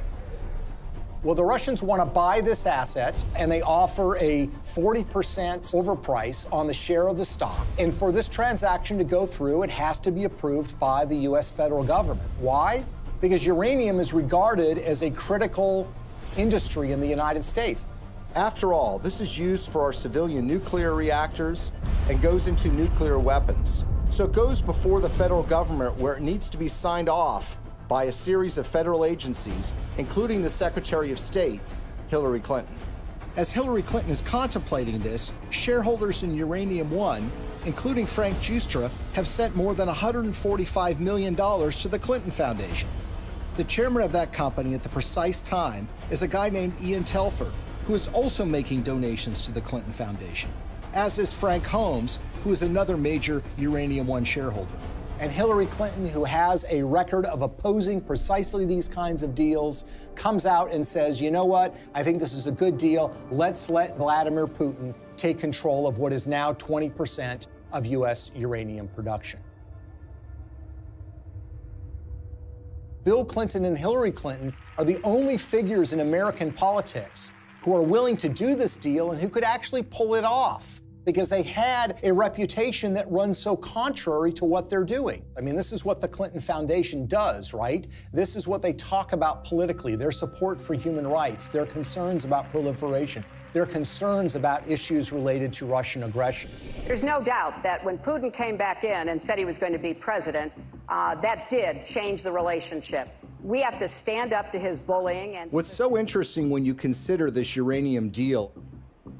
Well, the Russians want to buy this asset, and they offer a 40% overprice on the share of the stock. And for this transaction to go through, it has to be approved by the U.S. federal government. Why? Because uranium is regarded as a critical industry in the United States. After all, this is used for our civilian nuclear reactors and goes into nuclear weapons. So it goes before the federal government, where it needs to be signed off by a series of federal agencies, including the Secretary of State, Hillary Clinton. As Hillary Clinton is contemplating this, shareholders in Uranium One, including Frank Justra, have sent more than $145 million to the Clinton Foundation. The chairman of that company at the precise time is a guy named Ian Telfer, who is also making donations to the Clinton Foundation, as is Frank Holmes, who is another major Uranium One shareholder. And Hillary Clinton, who has a record of opposing precisely these kinds of deals, comes out and says, you know what, I think this is a good deal. Let's let Vladimir Putin take control of what is now 20% of U.S. uranium production. Bill Clinton and Hillary Clinton are the only figures in American politics who are willing to do this deal and who could actually pull it off. because they had a reputation that runs so contrary to what they're doing. I mean, this is what the Clinton Foundation does, right? This is what they talk about politically, their support for human rights, their concerns about proliferation, their concerns about issues related to Russian aggression. There's no doubt that when Putin came back in and said he was going to be president, that did change the relationship. We have to stand up to his bullying. And what's so interesting when you consider this uranium deal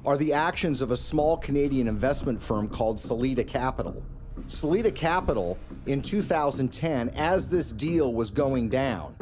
are the actions of a small Canadian investment firm called Selita Capital. Selita Capital, in 2010, as this deal was going down,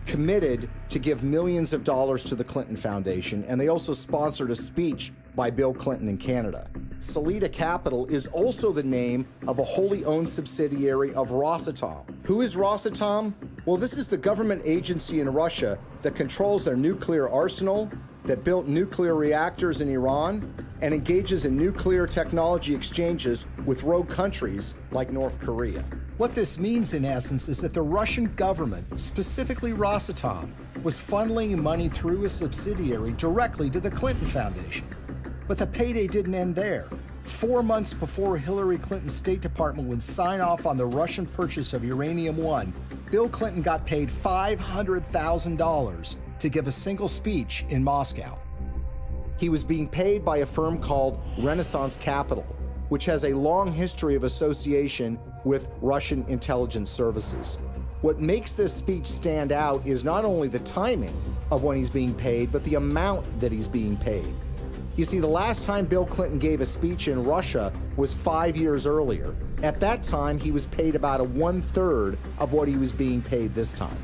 committed to give millions of dollars to the Clinton Foundation, and they also sponsored a speech by Bill Clinton in Canada. Selita Capital is also the name of a wholly owned subsidiary of Rosatom. Who is Rosatom? Well, this is the government agency in Russia that controls their nuclear arsenal, that built nuclear reactors in Iran, and engages in nuclear technology exchanges with rogue countries like North Korea. What this means, in essence, is that the Russian government, specifically Rosatom, was funneling money through a subsidiary directly to the Clinton Foundation. But the payday didn't end there. 4 months before Hillary Clinton's State Department would sign off on the Russian purchase of uranium-1, Bill Clinton got paid $500,000 to give a single speech in Moscow. He was being paid by a firm called Renaissance Capital, which has a long history of association with Russian intelligence services. What makes this speech stand out is not only the timing of when he's being paid, but the amount that he's being paid. You see, the last time Bill Clinton gave a speech in Russia was 5 years earlier. At that time, he was paid about 1/3 of what he was being paid this time.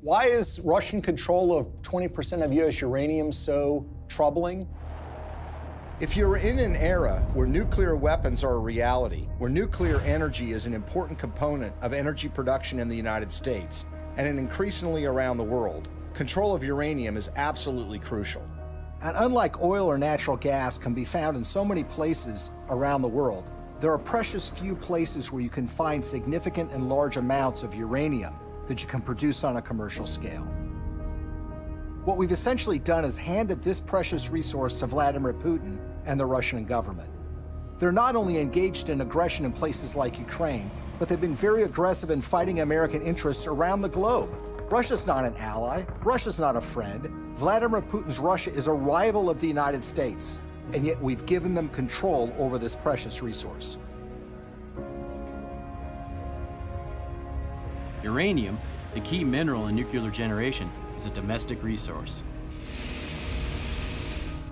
Why is Russian control of 20% of U.S. uranium so troubling? If you're in an era where nuclear weapons are a reality, where nuclear energy is an important component of energy production in the United States, and increasingly around the world, control of uranium is absolutely crucial. And unlike oil or natural gas can be found in so many places around the world, there are precious few places where you can find significant and large amounts of uranium that you can produce on a commercial scale. What we've essentially done is handed this precious resource to Vladimir Putin and the Russian government. They're not only engaged in aggression in places like Ukraine, but they've been very aggressive in fighting American interests around the globe. Russia's not an ally. Russia's not a friend. Vladimir Putin's Russia is a rival of the United States, and yet we've given them control over this precious resource. Uranium, the key mineral in nuclear generation, is a domestic resource.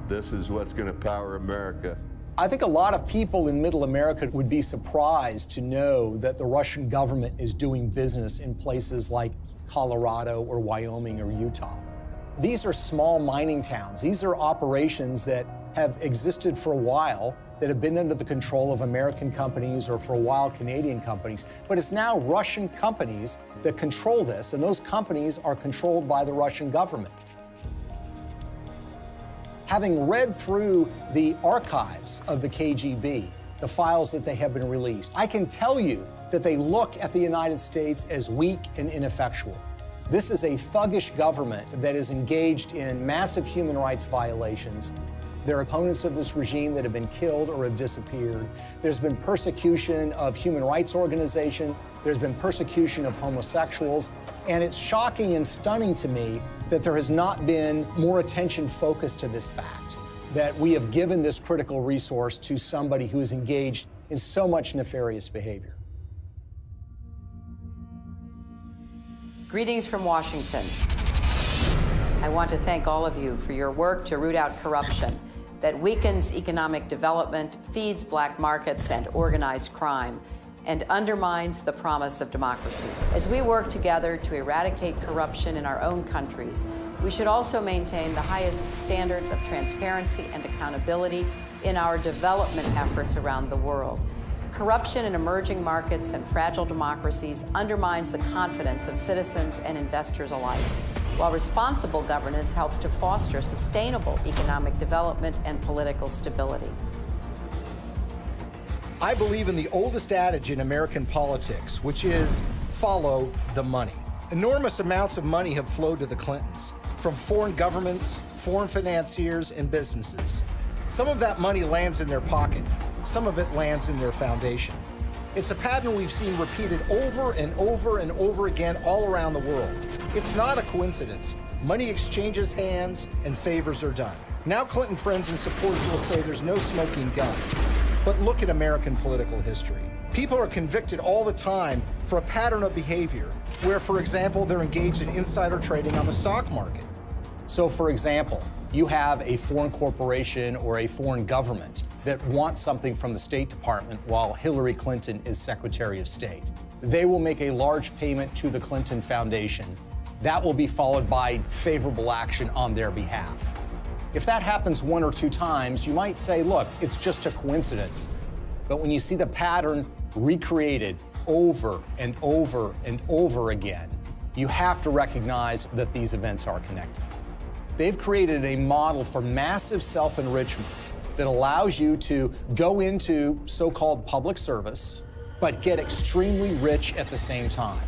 This is what's going to power America. I think a lot of people in Middle America would be surprised to know that the Russian government is doing business in places like Colorado or Wyoming or Utah. These are small mining towns. These are operations that have existed for a while, that have been under the control of American companies or for a while Canadian companies. But it's now Russian companies that control this, and those companies are controlled by the Russian government. Having read through the archives of the KGB, the files that they have been released, I can tell you that they look at the United States as weak and ineffectual. This is a thuggish government that is engaged in massive human rights violations. There are opponents of this regime that have been killed or have disappeared. There's been persecution of human rights organizations. There's been persecution of homosexuals. And it's shocking and stunning to me that there has not been more attention focused to this fact, that we have given this critical resource to somebody who is engaged in so much nefarious behavior. Greetings from Washington. I want to thank all of you for your work to root out corruption that weakens economic development, feeds black markets and organized crime, and undermines the promise of democracy. As we work together to eradicate corruption in our own countries, we should also maintain the highest standards of transparency and accountability in our development efforts around the world. Corruption in emerging markets and fragile democracies undermines the confidence of citizens and investors alike, while responsible governance helps to foster sustainable economic development and political stability. I believe in the oldest adage in American politics, which is follow the money. Enormous amounts of money have flowed to the Clintons. from foreign governments, foreign financiers, and businesses. Some of that money lands in their pocket. Some of it lands in their foundation. It's a pattern we've seen repeated over and over and over again all around the world. It's not a coincidence. Money exchanges hands and favors are done. Now Clinton friends and supporters will say there's no smoking gun. But look at American political history. People are convicted all the time for a pattern of behavior where, for example, they're engaged in insider trading on the stock market. So, for example, you have a foreign corporation or a foreign government that wants something from the State Department while Hillary Clinton is Secretary of State. They will make a large payment to the Clinton Foundation. That will be followed by favorable action on their behalf. If that happens one or two times, you might say, look, it's just a coincidence. But when you see the pattern recreated over and over and over again, you have to recognize that these events are connected. They've created a model for massive self-enrichment that allows you to go into so-called public service, but get extremely rich at the same time.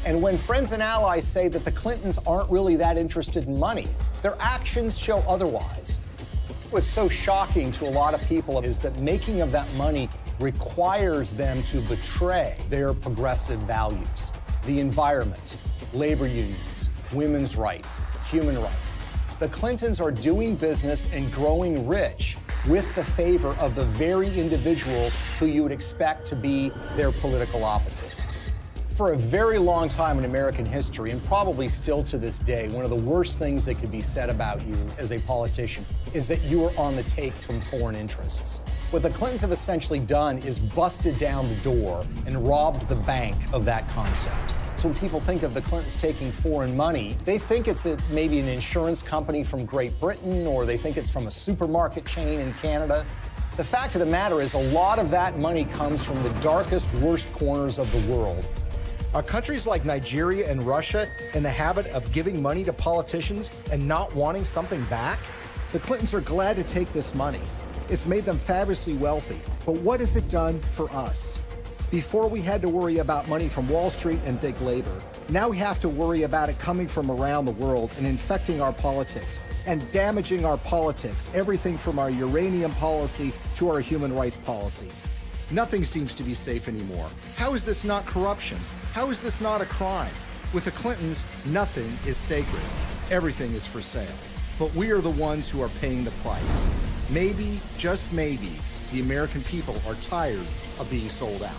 And when friends and allies say that the Clintons aren't really that interested in money, their actions show otherwise. What's so shocking to a lot of people is that making of that money requires them to betray their progressive values, the environment, labor unions, women's rights, human rights. The Clintons are doing business and growing rich with the favor of the very individuals who you would expect to be their political opposites. For a very long time in American history, and probably still to this day, one of the worst things that could be said about you as a politician is that you are on the take from foreign interests. What the Clintons have essentially done is busted down the door and robbed the bank of that concept. So when people think of the Clintons taking foreign money, they think it's maybe an insurance company from Great Britain, or they think it's from a supermarket chain in Canada. The fact of the matter is a lot of that money comes from the darkest, worst corners of the world. Are countries like Nigeria and Russia in the habit of giving money to politicians and not wanting something back? The Clintons are glad to take this money. It's made them fabulously wealthy. But what has it done for us? Before we had to worry about money from Wall Street and big labor. Now we have to worry about it coming from around the world and infecting our politics and damaging our politics, everything from our uranium policy to our human rights policy. Nothing seems to be safe anymore. How is this not corruption? How is this not a crime? With the Clintons, nothing is sacred. Everything is for sale. But we are the ones who are paying the price. Maybe, just maybe, the American people are tired of being sold out.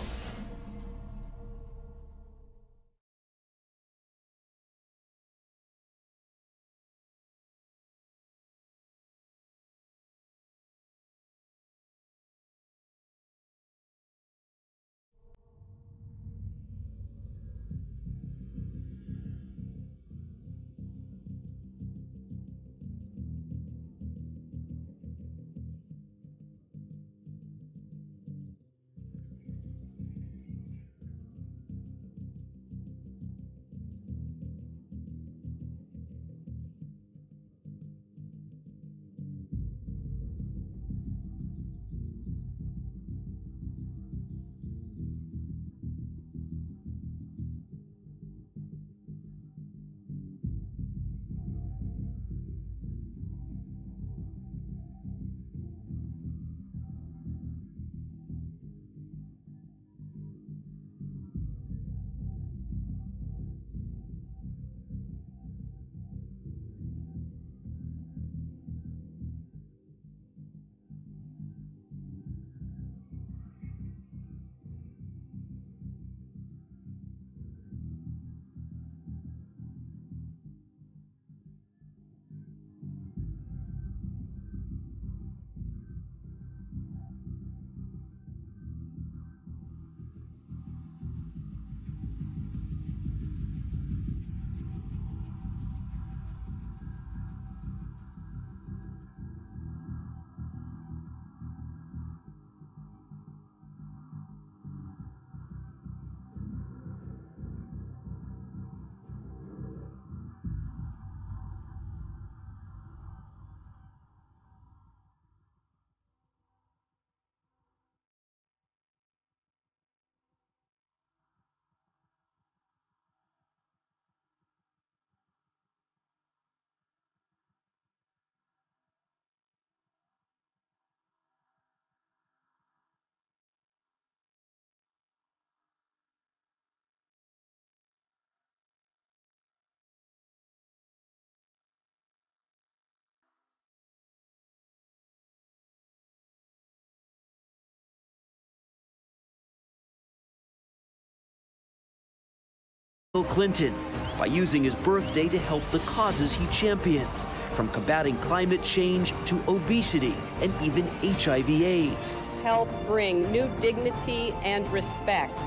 Bill Clinton by using his birthday to help the causes he champions, from combating climate change to obesity and even HIV/AIDS. Help bring new dignity and respect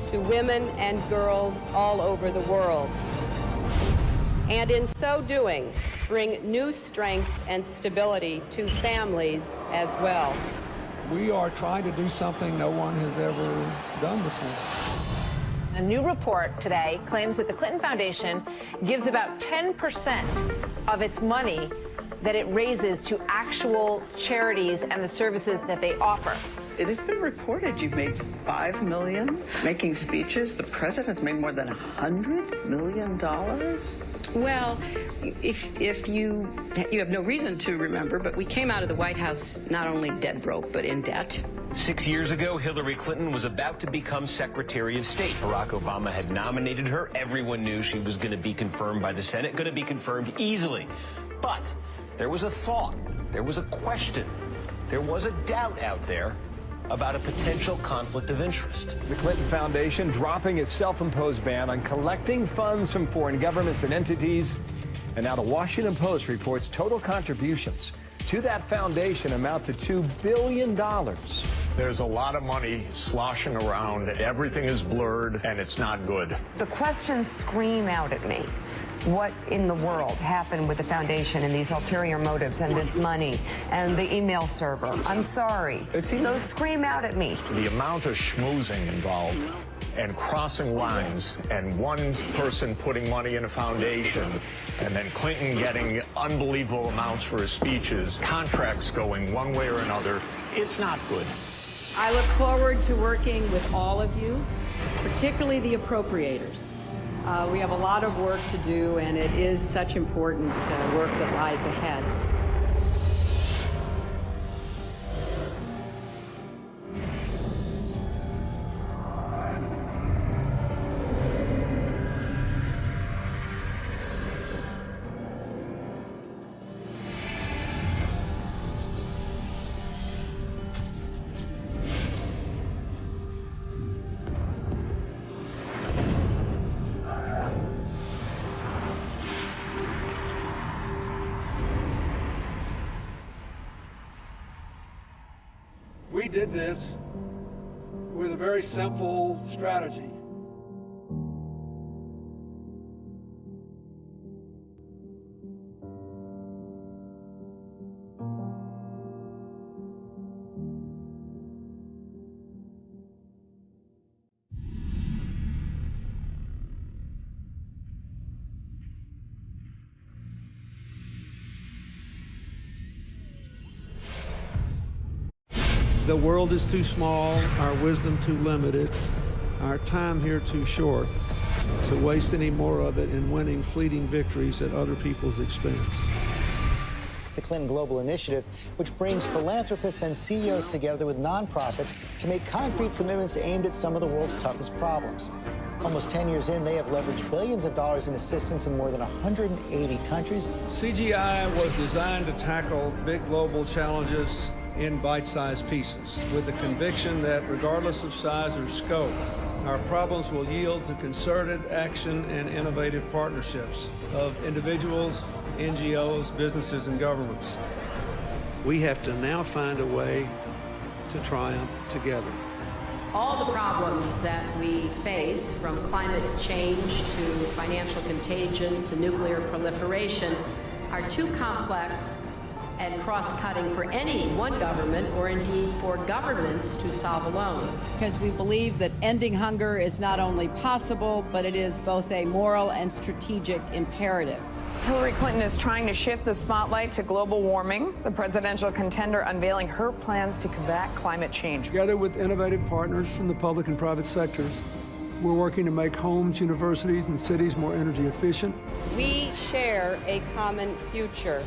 to women and girls all over the world. And in so doing, bring new strength and stability to families as well. We are trying to do something no one has ever done before. A new report today claims that the Clinton Foundation gives about 10% of its money that it raises to actual charities and the services that they offer. It has been reported you've made $5 million making speeches. The president's made more than $100 million. Well, if you have no reason to remember, but we came out of the White House not only dead broke, but in debt. 6 years ago, Hillary Clinton was about to become Secretary of State. Barack Obama had nominated her. Everyone knew she was going to be confirmed by the Senate, going to be confirmed easily. But there was a thought, there was a question, there was a doubt out there about a potential conflict of interest. The Clinton Foundation dropping its self-imposed ban on collecting funds from foreign governments and entities. And now the Washington Post reports total contributions to that foundation amount to $2 billion. There's a lot of money sloshing around. Everything is blurred, and it's not good. The questions scream out at me. What in the world happened with the foundation and these ulterior motives and this money and the email server? I'm sorry. Those scream out at me. The amount of schmoozing involved and crossing lines and one person putting money in a foundation and then Clinton getting unbelievable amounts for his speeches, contracts going one way or another, it's not good. I look forward to working with all of you, particularly the appropriators. We have a lot of work to do, and it is such important work that lies ahead. We did this with a very simple strategy. The world is too small, our wisdom too limited, our time here too short to waste any more of it in winning fleeting victories at other people's expense. The Clinton Global Initiative, which brings philanthropists and CEOs together with nonprofits to make concrete commitments aimed at some of the world's toughest problems. Almost 10 years in, they have leveraged billions of dollars in assistance in more than 180 countries. CGI was designed to tackle big global challenges in bite-sized pieces, with the conviction that regardless of size or scope, our problems will yield to concerted action and innovative partnerships of individuals, NGOs, businesses, and governments. We have to now find a way to triumph together. All the problems that we face, from climate change to financial contagion to nuclear proliferation, are too complex and cross-cutting for any one government, or indeed for governments, to solve alone. Because we believe that ending hunger is not only possible, but it is both a moral and strategic imperative. Hillary Clinton is trying to shift the spotlight to global warming, the presidential contender unveiling her plans to combat climate change. Together with innovative partners from the public and private sectors, we're working to make homes, universities, and cities more energy efficient. We share a common future,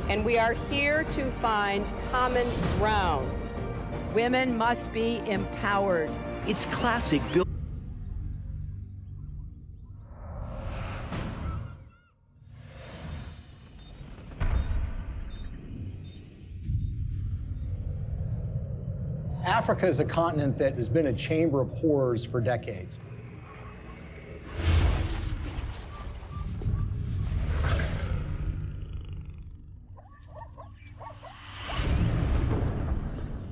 and we are here to find common ground. Women must be empowered. It's classic Bill. Africa is a continent that has been a chamber of horrors for decades.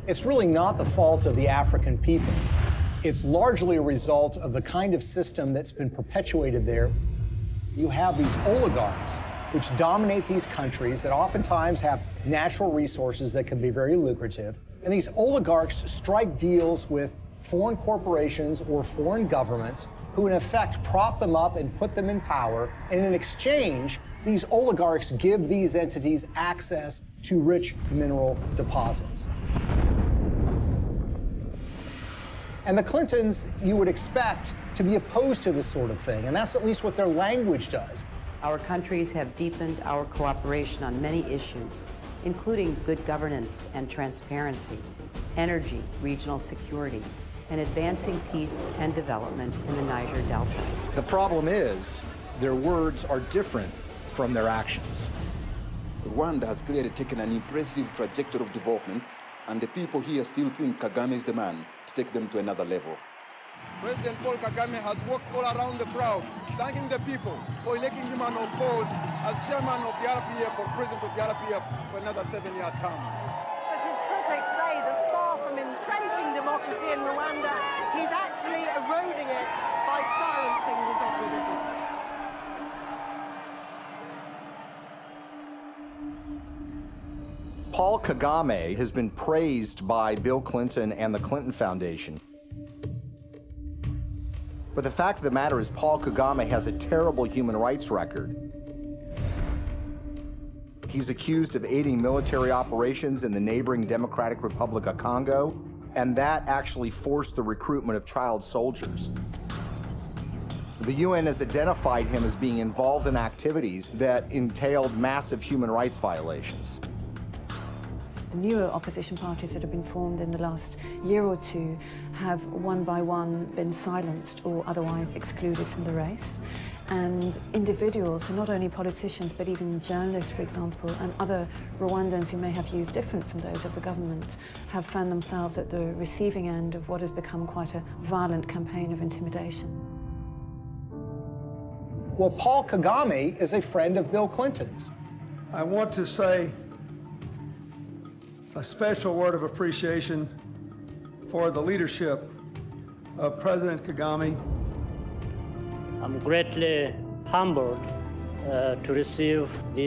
It's really not the fault of the African people. It's largely a result of the kind of system that's been perpetuated there. You have these oligarchs which dominate these countries that oftentimes have natural resources that can be very lucrative. And these oligarchs strike deals with foreign corporations or foreign governments who in effect prop them up and put them in power. And in exchange, these oligarchs give these entities access to rich mineral deposits. And the Clintons, you would expect to be opposed to this sort of thing, and that's at least what their language does. Our countries have deepened our cooperation on many issues, including good governance and transparency, energy, regional security, and advancing peace and development in the Niger Delta. The problem is, their words are different from their actions. Rwanda has clearly taken an impressive trajectory of development, and the people here still think Kagame is the man to take them to another level. President Paul Kagame has walked all around the crowd, thanking the people for electing him unopposed as chairman of the RPF or president of the RPF for another 7-year term. But his critics say that far from entrenching democracy in Rwanda, he's actually eroding it by silencing his opposition. Paul Kagame has been praised by Bill Clinton and the Clinton Foundation. But the fact of the matter is Paul Kagame has a terrible human rights record. He's accused of aiding military operations in the neighboring Democratic Republic of Congo, and that actually forced the recruitment of child soldiers. The UN has identified him as being involved in activities that entailed massive human rights violations. The newer opposition parties that have been formed in the last year or two have one by one been silenced or otherwise excluded from the race. And individuals, so not only politicians but even journalists, for example, and other Rwandans who may have views different from those of the government, have found themselves at the receiving end of what has become quite a violent campaign of intimidation. Well, Paul Kagame is a friend of Bill Clinton's. I want to say a special word of appreciation for the leadership of President Kagame. I'm greatly humbled to receive this